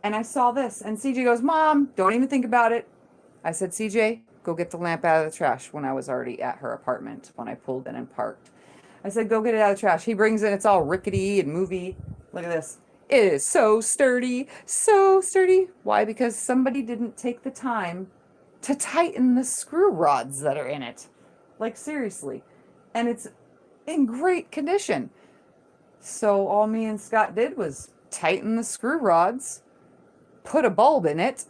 and I saw this, and CJ goes, Mom, don't even think about it. I said, CJ, go get the lamp out of the trash, when I was already at her apartment when I pulled in and parked. I said, go get it out of the trash. He brings it. It's all rickety and movie. Look at this. It is so sturdy, so sturdy. Why? Because somebody didn't take the time to tighten the screw rods that are in it. Like, seriously. And it's in great condition. So all me and Scott did was tighten the screw rods, put a bulb in it,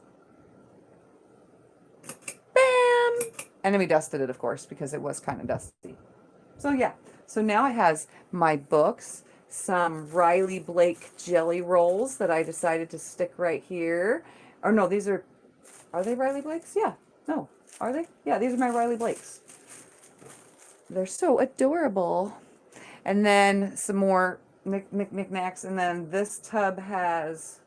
bam! And then we dusted it, of course, because it was kind of dusty. So yeah. So now it has my books, some Riley Blake jelly rolls that I decided to stick right here. Or no, these are they Riley Blakes? Yeah. No. Are they? Yeah, these are my Riley Blakes. They're so adorable. And then some more knickknacks. And then this tub has,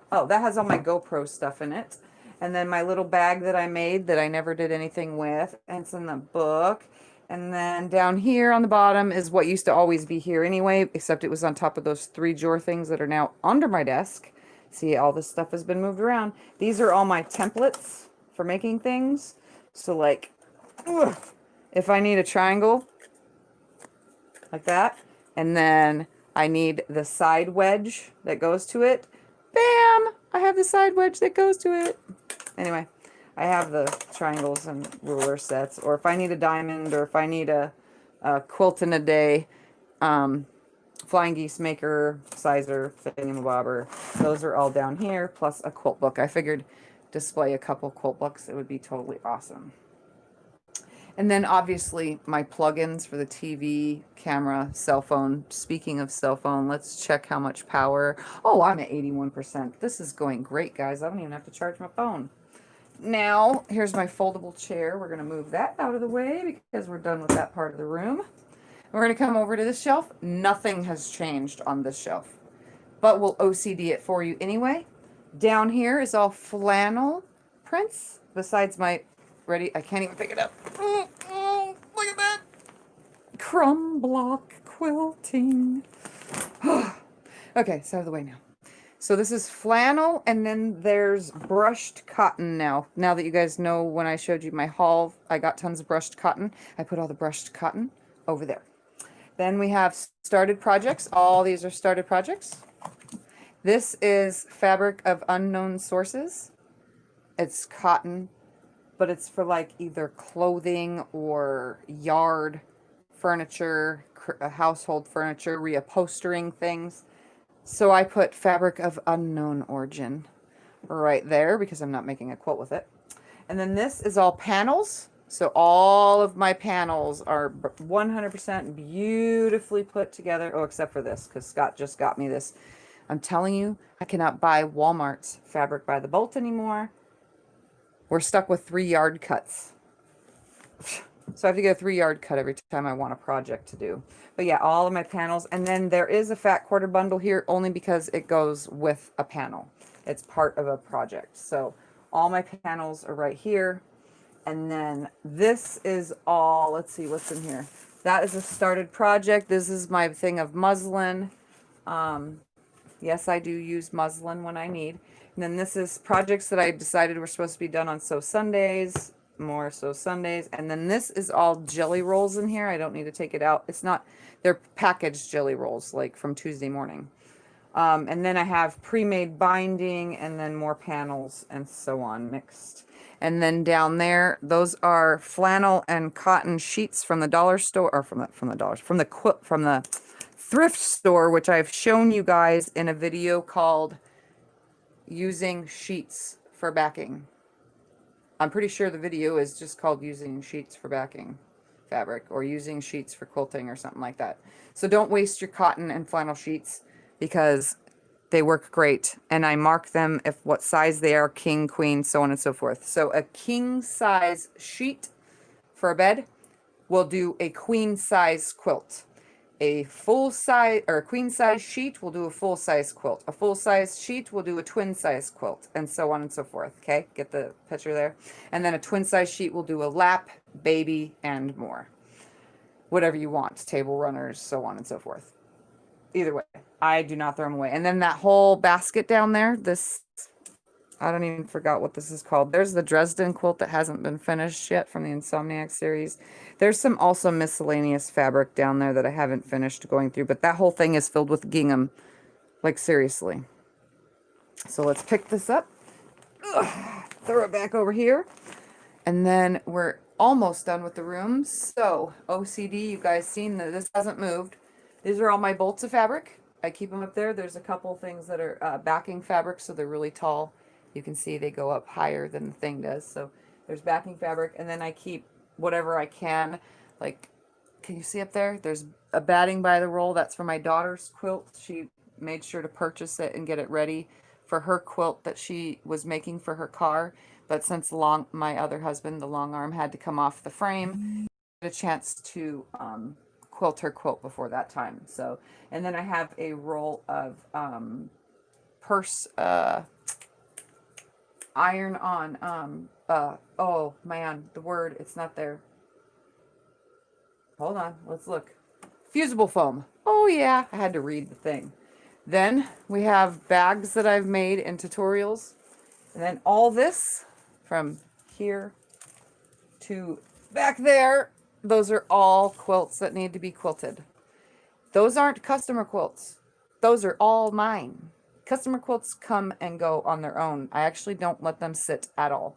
oh, that has all my GoPro stuff in it. And then my little bag that I made that I never did anything with. And it's in the book. And then down here on the bottom is what used to always be here anyway, except it was on top of those 3 drawer things that are now under my desk. See, all this stuff has been moved around. These are all my templates for making things. So like, if I need a triangle, like that, and then I need the side wedge that goes to it, bam! I have the side wedge that goes to it. Anyway. I have the triangles and ruler sets, or if I need a diamond, or if I need a quilt in a day, flying geese maker, sizer, thingamabobber, those are all down here, plus a quilt book. I figured display a couple quilt books, it would be totally awesome. And then obviously my plugins for the TV, camera, cell phone. Speaking of cell phone, let's check how much power. Oh, I'm at 81%. This is going great, guys. I don't even have to charge my phone. Now, here's my foldable chair. We're going to move that out of the way because we're done with that part of the room. We're going to come over to this shelf. Nothing has changed on this shelf, but we'll OCD it for you anyway. Down here is all flannel prints, besides my, ready? I can't even pick it up. Look at that. Crumb block quilting. Okay, it's out of the way now. So this is flannel, and then there's brushed cotton now. Now that you guys know, when I showed you my haul, I got tons of brushed cotton. I put all the brushed cotton over there. Then we have started projects. All these are started projects. This is fabric of unknown sources. It's cotton, but it's for like either clothing or yard furniture, household furniture, reupholstering things. So I put fabric of unknown origin right there because I'm not making a quilt with it. And then this is all panels. So all of my panels are 100% beautifully put together. Oh, except for this, because Scott just got me this. I'm telling you, I cannot buy Walmart's fabric by the bolt anymore. We're stuck with 3 yard cuts. So I have to get a 3 yard cut every time I want a project to do. But yeah, all of my panels. And then there is a fat quarter bundle here only because it goes with a panel. It's part of a project. So all my panels are right here. And then this is all, let's see what's in here. That is a started project. This is my thing of muslin. Yes, I do use muslin when I need. And then this is projects that I decided were supposed to be done on Sew Sundays. More Sew Sundays. And then this is all jelly rolls in here. I don't need to take it out. It's not, they're packaged jelly rolls like from Tuesday morning. And then I have pre-made binding and then more panels and so on mixed. And then down there, those are flannel and cotton sheets from the dollar store, or from the thrift store, which I've shown you guys in a video called Using Sheets for Backing. I'm pretty sure the video is just called Using Sheets for Backing Fabric, or Using Sheets for Quilting, or something like that. So don't waste your cotton and flannel sheets, because They work great. And I mark them if what size they are, king, queen, so on and so forth. So a king size sheet for a bed will do a queen size quilt. A full size or a queen size sheet will do a full size quilt. A full size sheet will do a twin size quilt, and so on and so forth. Okay, get the picture there. And then a twin size sheet will do a lap, baby, and more. Whatever you want, table runners, so on and so forth. Either way, I do not throw them away. And then that whole basket down there, this, I don't even forgot what this is called. There's the Dresden quilt that hasn't been finished yet from the Insomniac series. There's some also miscellaneous fabric down there that I haven't finished going through, but that whole thing is filled with gingham. Like, seriously. So let's pick this up. Ugh, throw it back over here. And then we're almost done with the room. So, OCD, you guys seen that this hasn't moved. These are all my bolts of fabric. I keep them up there. There's a couple things that are backing fabric, so they're really tall. You can see they go up higher than the thing does. So there's backing fabric, and then I keep whatever I can. Like, can you see up there? There's a batting by the roll. That's for my daughter's quilt. She made sure to purchase it and get it ready for her quilt that she was making for her car. But since my other husband, the long arm, had to come off the frame, I had a chance to quilt her quilt before that time. So, and then I have a roll of purse iron on oh man, the word, it's not there. Hold on, let's look. Fusible foam. Oh yeah, I had to read the thing. Then we have bags that I've made in tutorials. And then all this from here to back there, those are all quilts that need to be quilted. Those aren't customer quilts. Those are all mine. Customer quilts come and go on their own. I actually don't let them sit at all.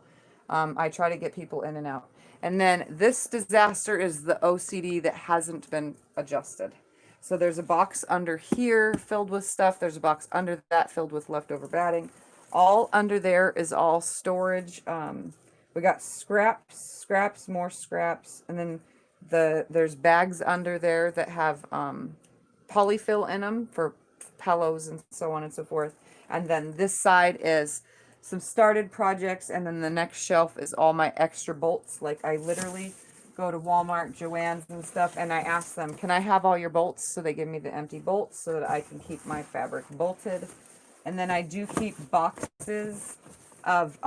I try to get people in and out. And then this disaster is the OCD that hasn't been adjusted. So there's a box under here filled with stuff. There's a box under that filled with leftover batting. All under there is all storage. We got scraps, more scraps. And then there's bags under there that have polyfill in them for pillows and so on and so forth. And then this side is some started projects, and then the next shelf is all my extra bolts. Like, I literally go to Walmart, Joann's and stuff, and I ask them, can I have all your bolts? So they give me the empty bolts so that I can keep my fabric bolted. And then I do keep boxes of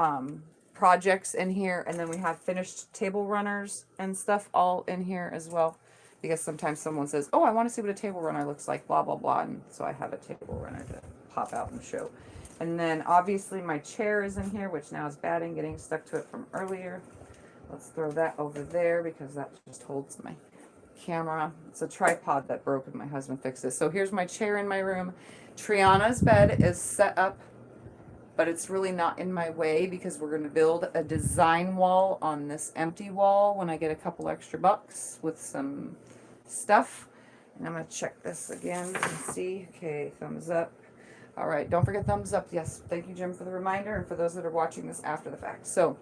projects in here, and then we have finished table runners and stuff all in here as well, because sometimes someone says, oh, I want to see what a table runner looks like, blah blah blah, and so I have a table runner to pop out and show. And then obviously my chair is in here, which now is batting, getting stuck to it from earlier. Let's throw that over there because that just holds my camera. It's a tripod that broke and my husband fixed it. So here's my chair in my room. Triana's bed is set up, but it's really not in my way because we're going to build a design wall on this empty wall when I get a couple extra bucks with some stuff. And I'm going to check this again and see. Okay, thumbs up. All right, don't forget thumbs up. Yes, thank you, Jim, for the reminder, and for those that are watching this after the fact. So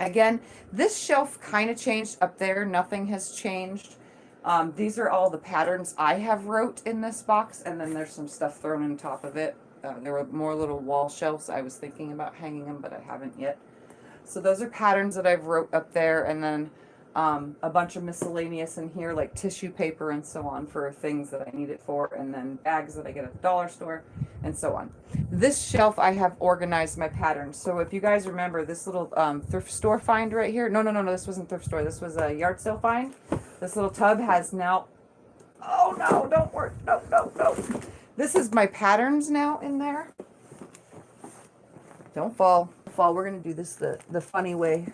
again, this shelf kind of changed up there. Nothing has changed. These are all the patterns I have wrote in this box, and then there's some stuff thrown on top of it. There were more little wall shelves. I was thinking about hanging them, but I haven't yet. So those are patterns that I've wrote up there, and then a bunch of miscellaneous in here, like tissue paper and so on for things that I need it for, and then bags that I get at the dollar store, and so on. This shelf, I have organized my patterns. So if you guys remember this little thrift store find right here, no, this wasn't thrift store. This was a yard sale find. This little tub has now, oh no, don't work, no. This is my patterns now in there. Don't fall. We're gonna do this the funny way.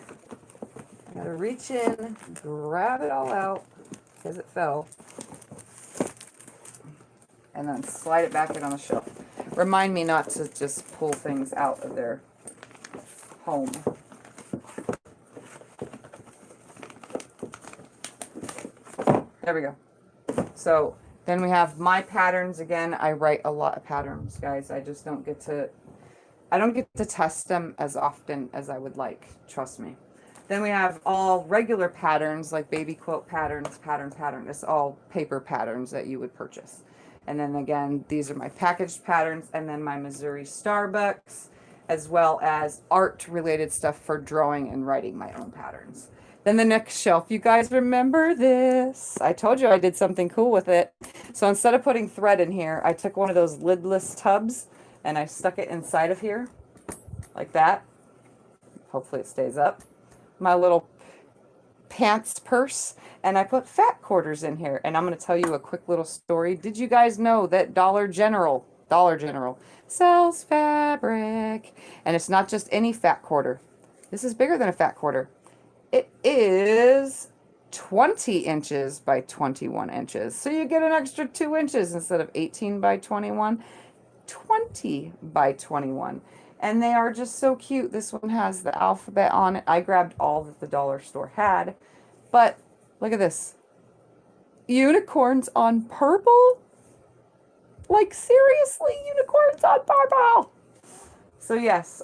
I gotta reach in, grab it all out because it fell, and then slide it back in on the shelf. Remind me not to just pull things out of their home. There we go. So then we have my patterns. Again, I write a lot of patterns, guys. I just don't get to test them as often as I would like. Trust me. Then we have all regular patterns like baby quilt patterns, pattern. It's all paper patterns that you would purchase. And then again, these are my packaged patterns, and then my Missouri Starbucks, as well as art related stuff for drawing and writing my own patterns. Then the next shelf, you guys remember this? I told you I did something cool with it. So instead of putting thread in here, I took one of those lidless tubs and I stuck it inside of here like that. Hopefully it stays up. My little pants purse, and I put fat quarters in here. And I'm going to tell you a quick little story. Did you guys know that Dollar General sells fabric? And it's not just any fat quarter. This is bigger than a fat quarter. It is 20 inches by 21 inches. So you get an extra 2 inches instead of 18 by 21, 20 by 21. And they are just so cute. This one has the alphabet on it. I grabbed all that the dollar store had. But look at this. Unicorns on purple? Like seriously, unicorns on purple. So yes,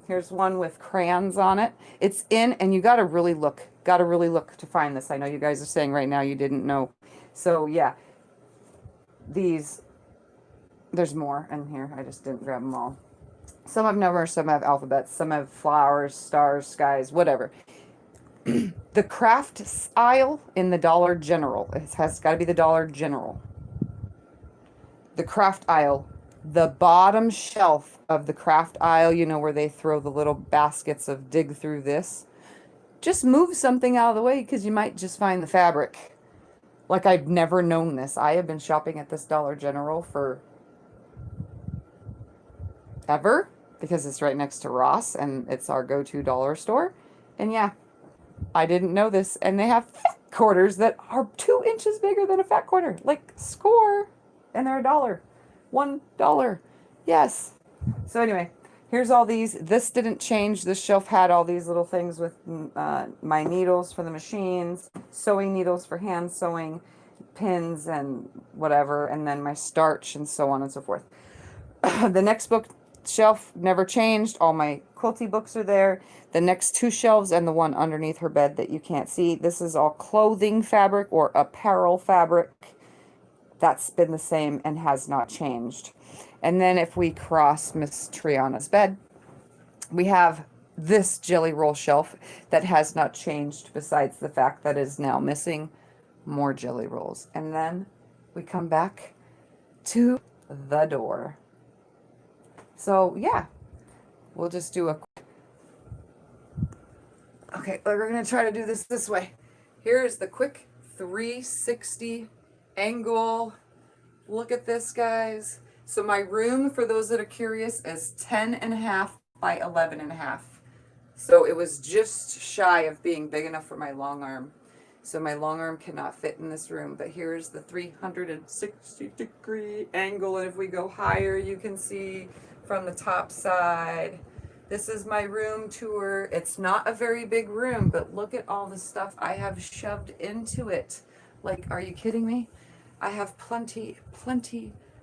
here's one with crayons on it. It's in, and you gotta really look to find this. I know you guys are saying right now you didn't know. So yeah, there's more in here. I just didn't grab them all. Some have numbers, some have alphabets, some have flowers, stars, skies, whatever. The craft aisle in the Dollar General. It has got to be the Dollar General. The craft aisle. The bottom shelf of the craft aisle, you know, where they throw the little baskets of dig through this. Just move something out of the way because you might just find the fabric. Like I've never known this. I have been shopping at this Dollar General for ever because it's right next to Ross and it's our go-to dollar store. And yeah, I didn't know this. And they have fat quarters that are 2 inches bigger than a fat quarter. Like score. And they're $1. $1. Yes. So anyway, here's all these. This didn't change. This shelf had all these little things with my needles for the machines, sewing needles for hand sewing, pins and whatever, and then my starch and so on and so forth. The next book shelf never changed. All my quilty books are there. The next two shelves and the one underneath her bed that you can't see. This is all clothing fabric or apparel fabric. That's been the same and has not changed. And then if we cross Miss Triana's bed, we have this jelly roll shelf that has not changed besides the fact that it is now missing more jelly rolls. And then we come back to the door. So yeah, we'll just do a okay, we're going to try to do this way. Here's the quick 360 angle. Look at this, guys. So my room, for those that are curious, is 10.5 by 11.5. So it was just shy of being big enough for my long arm. So my long arm cannot fit in this room. But here's the 360-degree angle. And if we go higher, you can see from the top side. This is my room tour. It's not a very big room, but look at all the stuff I have shoved into it. Like, are you kidding me? I have plenty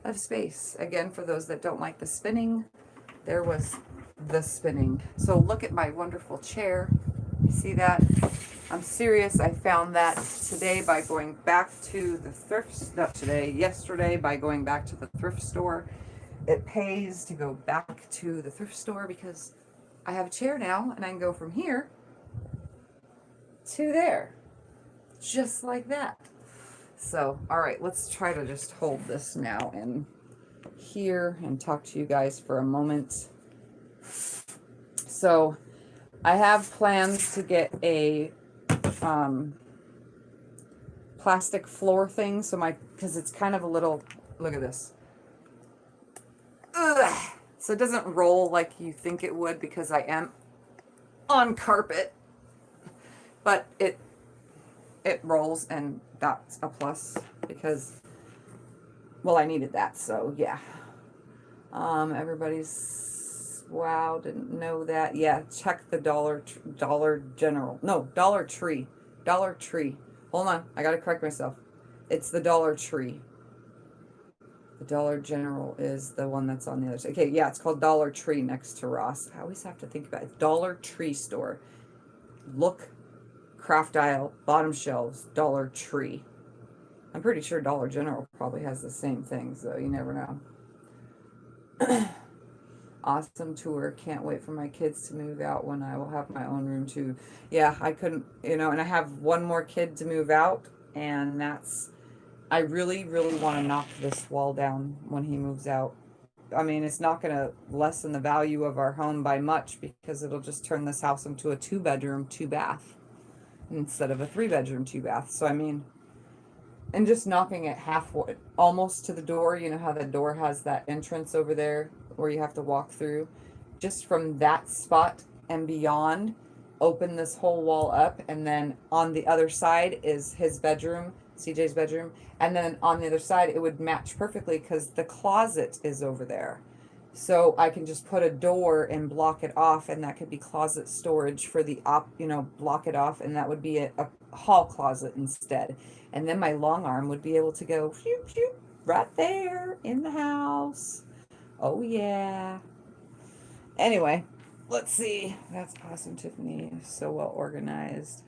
of space. Again, for those that don't like the spinning, there was the spinning. So look at my wonderful chair. You see that? I'm serious. I found that today by going back to the yesterday by going back to the thrift store. It pays to go back to the thrift store because I have a chair now and I can go from here to there. Just like that. So, all right, let's try to just hold this now in here and talk to you guys for a moment. So, I have plans to get a plastic floor thing. So because it's kind of a little, look at this. Ugh. So it doesn't roll like you think it would because I am on carpet, but it rolls, and that's a plus because, well, I needed that. So yeah. Everybody's, wow, didn't know that. Yeah, check the Dollar Tree. Hold on, I gotta correct myself. It's the Dollar Tree. The Dollar General is the one that's on the other side. Okay, yeah, it's called Dollar Tree next to Ross. I always have to think about it. Dollar Tree store. Look, craft aisle, bottom shelves, Dollar Tree. I'm pretty sure Dollar General probably has the same thing, so you never know. Awesome tour. Can't wait for my kids to move out when I will have my own room too. Yeah, I couldn't, and I have one more kid to move out, and I really, really want to knock this wall down when he moves out. I mean, it's not going to lessen the value of our home by much because it'll just turn this house into a 2 bedroom, 2 bath instead of a 3 bedroom, 2 bath. So, I mean, and just knocking it halfway, almost to the door. You know how the door has that entrance over there where you have to walk through? Just from that spot and beyond, open this whole wall up. And then on the other side is his bedroom, CJ's bedroom. And then on the other side, it would match perfectly because the closet is over there. So I can just put a door and block it off, and that could be closet storage for the block it off, and that would be a hall closet instead. And then my long arm would be able to go phew, phew, right there in the house. Oh yeah. Anyway, let's see. That's awesome, Tiffany. So well organized.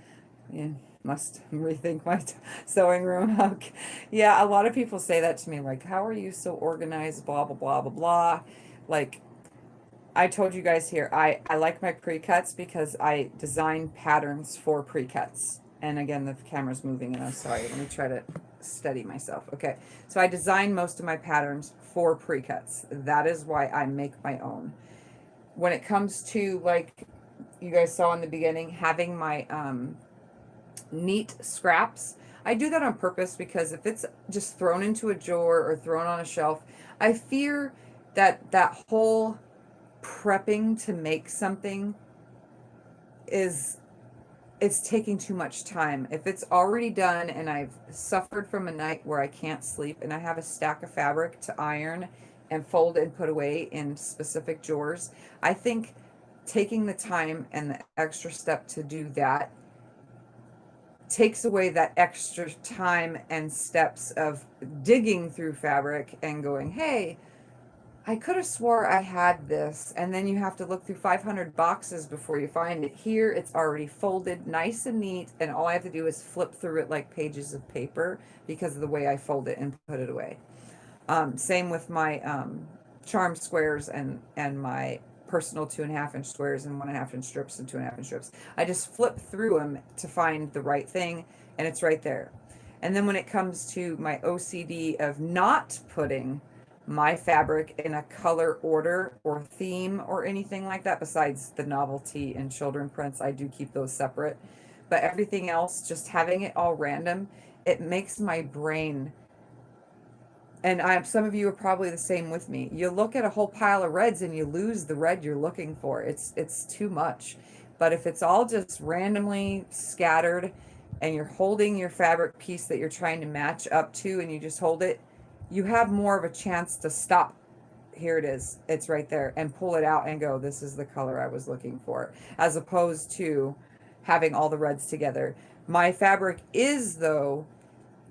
Yeah, must rethink my sewing room. Okay. Yeah, a lot of people say that to me, like, how are you so organized? Blah blah blah blah blah. Like, I told you guys here, I like my pre-cuts because I design patterns for pre-cuts. And again, the camera's moving and I'm sorry. Let me try to steady myself. Okay, so I design most of my patterns for pre-cuts. That is why I make my own. When it comes to, like you guys saw in the beginning, having my neat scraps, I do that on purpose because if it's just thrown into a drawer or thrown on a shelf, I fear that whole prepping to make something it's taking too much time. If it's already done and I've suffered from a night where I can't sleep and I have a stack of fabric to iron and fold and put away in specific drawers, I think taking the time and the extra step to do that takes away that extra time and steps of digging through fabric and going, hey, I could have swore I had this, and then you have to look through 500 boxes before you find it. Here, it's already folded nice and neat, and all I have to do is flip through it like pages of paper because of the way I fold it and put it away. Same with my charm squares and my personal 2.5 inch squares and 1.5 inch strips and 2.5 inch strips. I just flip through them to find the right thing, and it's right there. And then when it comes to my OCD of not putting my fabric in a color order or theme or anything like that, besides the novelty and children prints, I do keep those separate. But everything else, just having it all random, it makes my brain, and some of you are probably the same with me. You look at a whole pile of reds and you lose the red you're looking for. It's too much. But if it's all just randomly scattered and you're holding your fabric piece that you're trying to match up to and you just hold it, you have more of a chance to stop. Here it is. It's right there, and pull it out and go, this is the color I was looking for, as opposed to having all the reds together. My fabric is, though,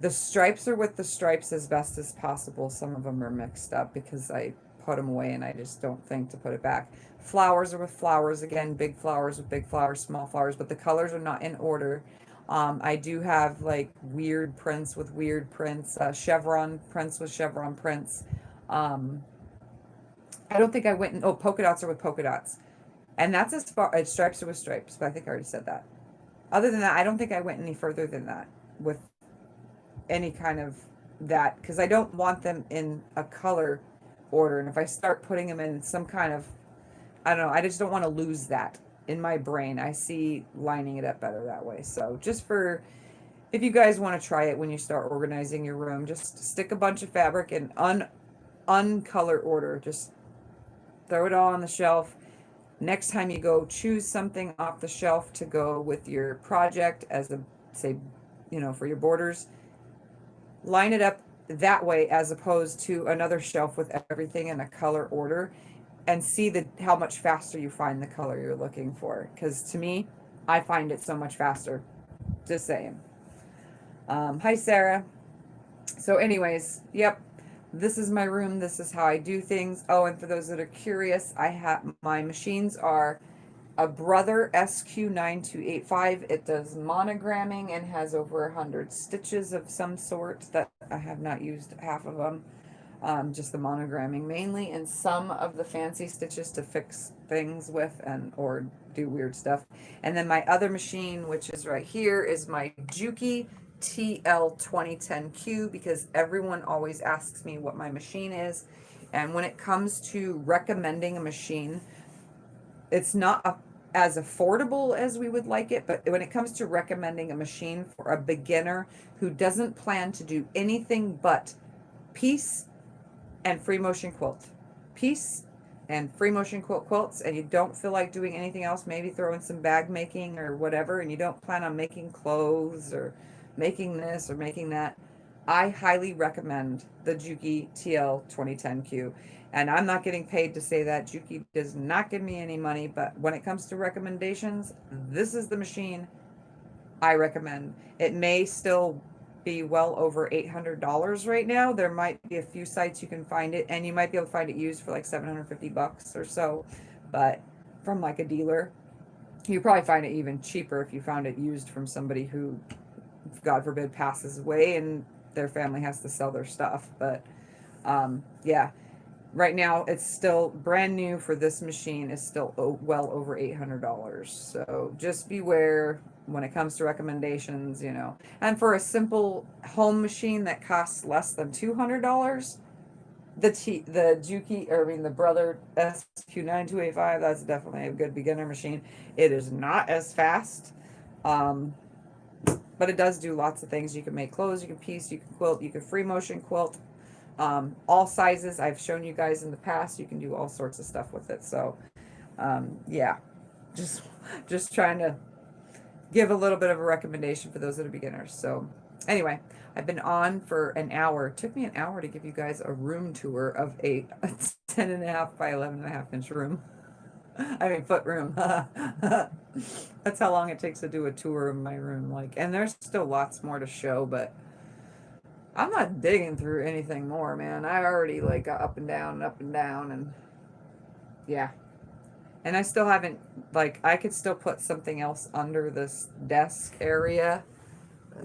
the stripes are with the stripes as best as possible. Some of them are mixed up because I put them away and I just don't think to put it back. Flowers are with flowers, again, big flowers with big flowers, small flowers, but the colors are not in order. I do have like weird prints with weird prints, chevron prints with chevron prints. I don't think I went and, polka dots are with polka dots. And that's as far as stripes are with stripes, but I think I already said that. Other than that, I don't think I went any further than that with any kind of that, because I don't want them in a color order. And if I start putting them in some kind of, I don't know, I just don't want to lose that in my brain. I see lining it up better that way. So just for, if you guys want to try it when you start organizing your room, just stick a bunch of fabric in uncolor order. Just throw it all on the shelf. Next time you go, choose something off the shelf to go with your project as a, say, for your borders. Line it up that way as opposed to another shelf with everything in a color order, and see how much faster you find the color you're looking for. Because to me, I find it so much faster. Just saying. Hi, Sarah. So anyways, yep, this is my room. This is how I do things. Oh, and for those that are curious, my machines are a Brother SQ9285. It does monogramming and has over 100 stitches of some sort that I have not used half of them. Just the monogramming mainly, and some of the fancy stitches to fix things with and or do weird stuff. And then my other machine, which is right here, is my Juki TL2010Q, because everyone always asks me what my machine is. And when it comes to recommending a machine, it's not as affordable as we would like it, but when it comes to recommending a machine for a beginner who doesn't plan to do anything but piece and free motion quilt, piece and free motion quilts, and you don't feel like doing anything else, maybe throw in some bag making or whatever, and you don't plan on making clothes or making this or making that, I highly recommend the Juki TL 2010Q. And I'm not getting paid to say that. Juki does not give me any money, but when it comes to recommendations, this is the machine I recommend. It may still be well over $800 right now. There might be a few sites you can find it, and you might be able to find it used for like $750 or so, but from like a dealer. You probably find it even cheaper if you found it used from somebody who, God forbid, passes away and their family has to sell their stuff. But yeah, right now it's still brand new for this machine is still well over $800. So just beware when it comes to recommendations, you know. And for a simple home machine that costs less than $200, the Juki, or I mean the Brother SQ9285, that's definitely a good beginner machine. It is not as fast, but it does do lots of things. You can make clothes, you can piece, you can quilt, you can free motion quilt, all sizes. I've shown you guys in the past. You can do all sorts of stuff with it. So, yeah, just trying to give a little bit of a recommendation for those that are beginners. So, anyway, I've been on for an hour. It took me an hour to give you guys a room tour of a 10.5 by 11.5 inch room. I mean, foot room. That's how long it takes to do a tour of my room. Like, and there's still lots more to show, but I'm not digging through anything more, man. I already like got up and down, and yeah. And I still haven't, like, I could still put something else under this desk area.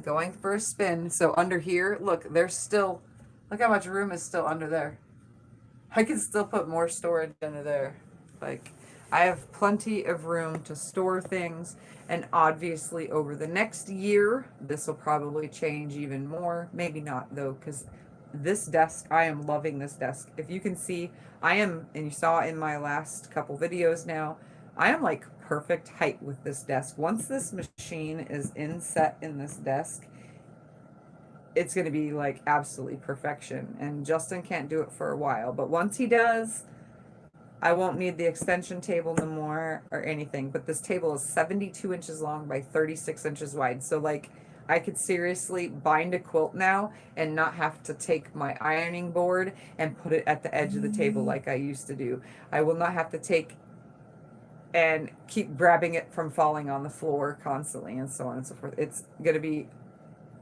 Going for a spin. So under here, look, there's still, look how much room is still under there. I can still put more storage under there. Like, I have plenty of room to store things, and obviously over the next year, this will probably change even more. Maybe not though, because this desk, I am loving this desk. If you can see, I am, and you saw in my last couple videos now, I am like perfect height with this desk. Once this machine is inset in this desk, it's going to be like absolutely perfection. And Justin can't do it for a while, but once he does, I won't need the extension table no more or anything. But this table is 72 inches long by 36 inches wide. So like, I could seriously bind a quilt now and not have to take my ironing board and put it at the edge of the table like I used to do. I will not have to take and keep grabbing it from falling on the floor constantly and so on and so forth. It's going to be,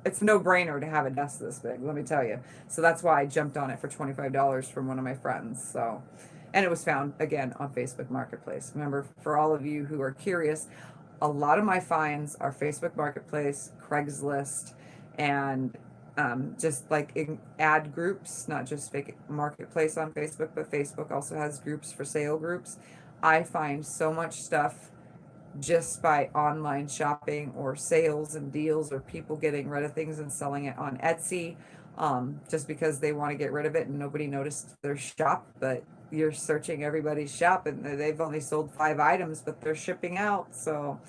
it's no brainer to have a desk this big, let me tell you. So that's why I jumped on it for $25 from one of my friends. So, and it was found again on Facebook Marketplace. Remember, for all of you who are curious, a lot of my finds are Facebook Marketplace, Craigslist, and just like in ad groups, not just fake Marketplace on Facebook, but Facebook also has groups for sale groups. I find so much stuff just by online shopping or sales and deals or people getting rid of things and selling it on Etsy, just because they want to get rid of it and nobody noticed their shop, but you're searching everybody's shop and they've only sold 5 items, but they're shipping out. So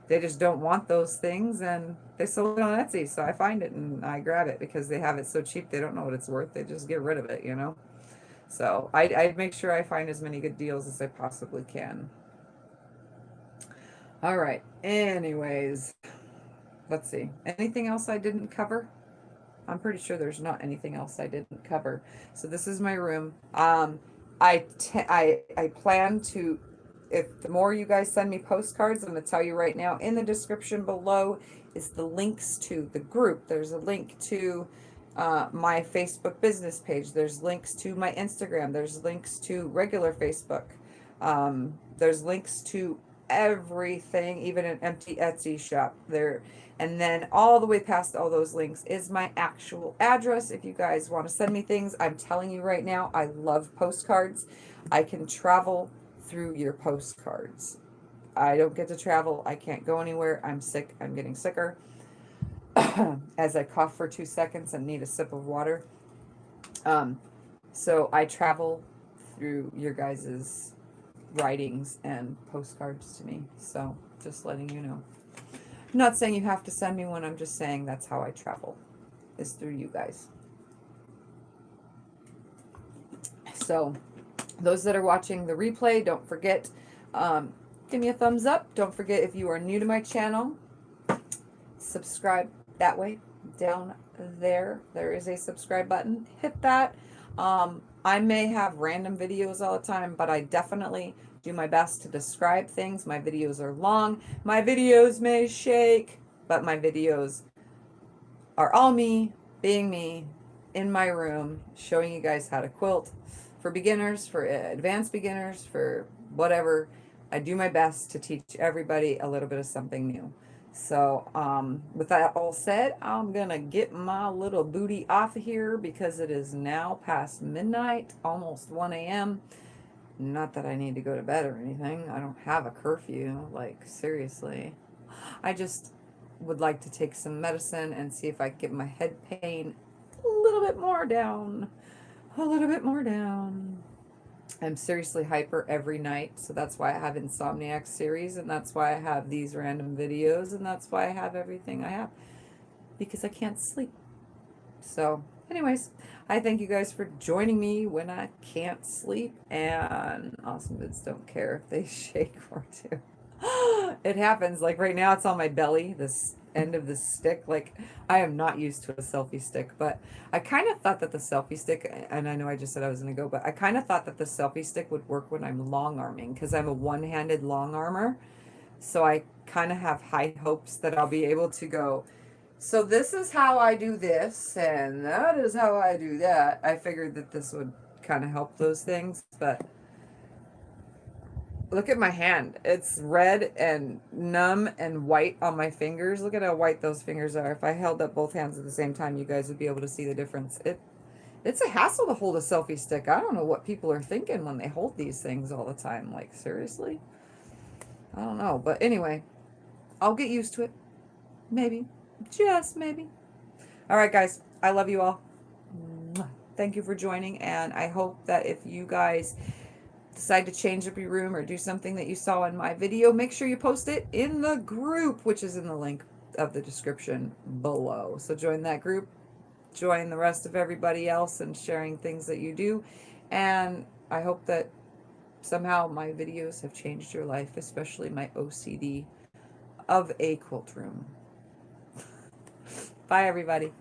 they just don't want those things and they sold it on Etsy. So I find it and I grab it because they have it so cheap. They don't know what it's worth. They just get rid of it, you know? So I make sure I find as many good deals as I possibly can. All right. Anyways, let's see. Anything else I didn't cover? I'm pretty sure there's not anything else I didn't cover. So this is my room. I plan to, if the more you guys send me postcards, I'm going to tell you right now, in the description below is the links to the group. There's a link to my Facebook business page. There's links to my Instagram. There's links to regular Facebook. There's links to everything, even an empty Etsy shop there. And then all the way past all those links is my actual address. If you guys want to send me things, I'm telling you right now, I love postcards. I can travel through your postcards. I don't get to travel. I can't go anywhere. I'm sick. I'm getting sicker. As I cough for 2 seconds and need a sip of water. So I travel through your guys's writings and postcards to me. So just letting you know. I'm not saying you have to send me one. I'm just saying that's how I travel, is through you guys. So those that are watching the replay, don't forget, give me a thumbs up. Don't forget, if you are new to my channel, subscribe that way. Down there is a subscribe button. Hit that. I may have random videos all the time, but I definitely do my best to describe things. My videos are long. My videos may shake, but my videos are all me, being me, in my room, showing you guys how to quilt for beginners, for advanced beginners, for whatever. I do my best to teach everybody a little bit of something new. So with that all said, I'm gonna get my little booty off of here because it is now past midnight, almost 1 a.m. Not that I need to go to bed or anything. I don't have a curfew, like seriously. I just would like to take some medicine and see if I can get my head pain a little bit more down. A little bit more down. I'm seriously hyper every night, so that's why I have Insomniac series, and that's why I have these random videos, and that's why I have everything I have, because I can't sleep. So anyways, I thank you guys for joining me when I can't sleep, and awesome bits don't care if they shake or do. It happens. Like right now it's on my belly, this end of the stick. Like I am not used to a selfie stick, but I kind of thought that the selfie stick, and I know I just said I was going to go, but I kind of thought that the selfie stick would work when I'm long arming, because I'm a one-handed long armor. So I kind of have high hopes that I'll be able to go, so this is how I do this, and that is how I do that. I figured that this would kind of help those things, but look at my hand. It's red and numb and white on my fingers. Look at how white those fingers are. If I held up both hands at the same time, you guys would be able to see the difference. It's a hassle to hold a selfie stick. I don't know what people are thinking when they hold these things all the time. Like, seriously? I don't know. But anyway, I'll get used to it. Maybe. Just maybe. All right, guys. I love you all. Thank you for joining. And I hope that if you guys decide to change up your room or do something that you saw in my video, make sure you post it in the group, which is in the link of the description below. So join that group, join the rest of everybody else and sharing things that you do. And I hope that somehow my videos have changed your life, especially my OCD of a quilt room. Bye, everybody.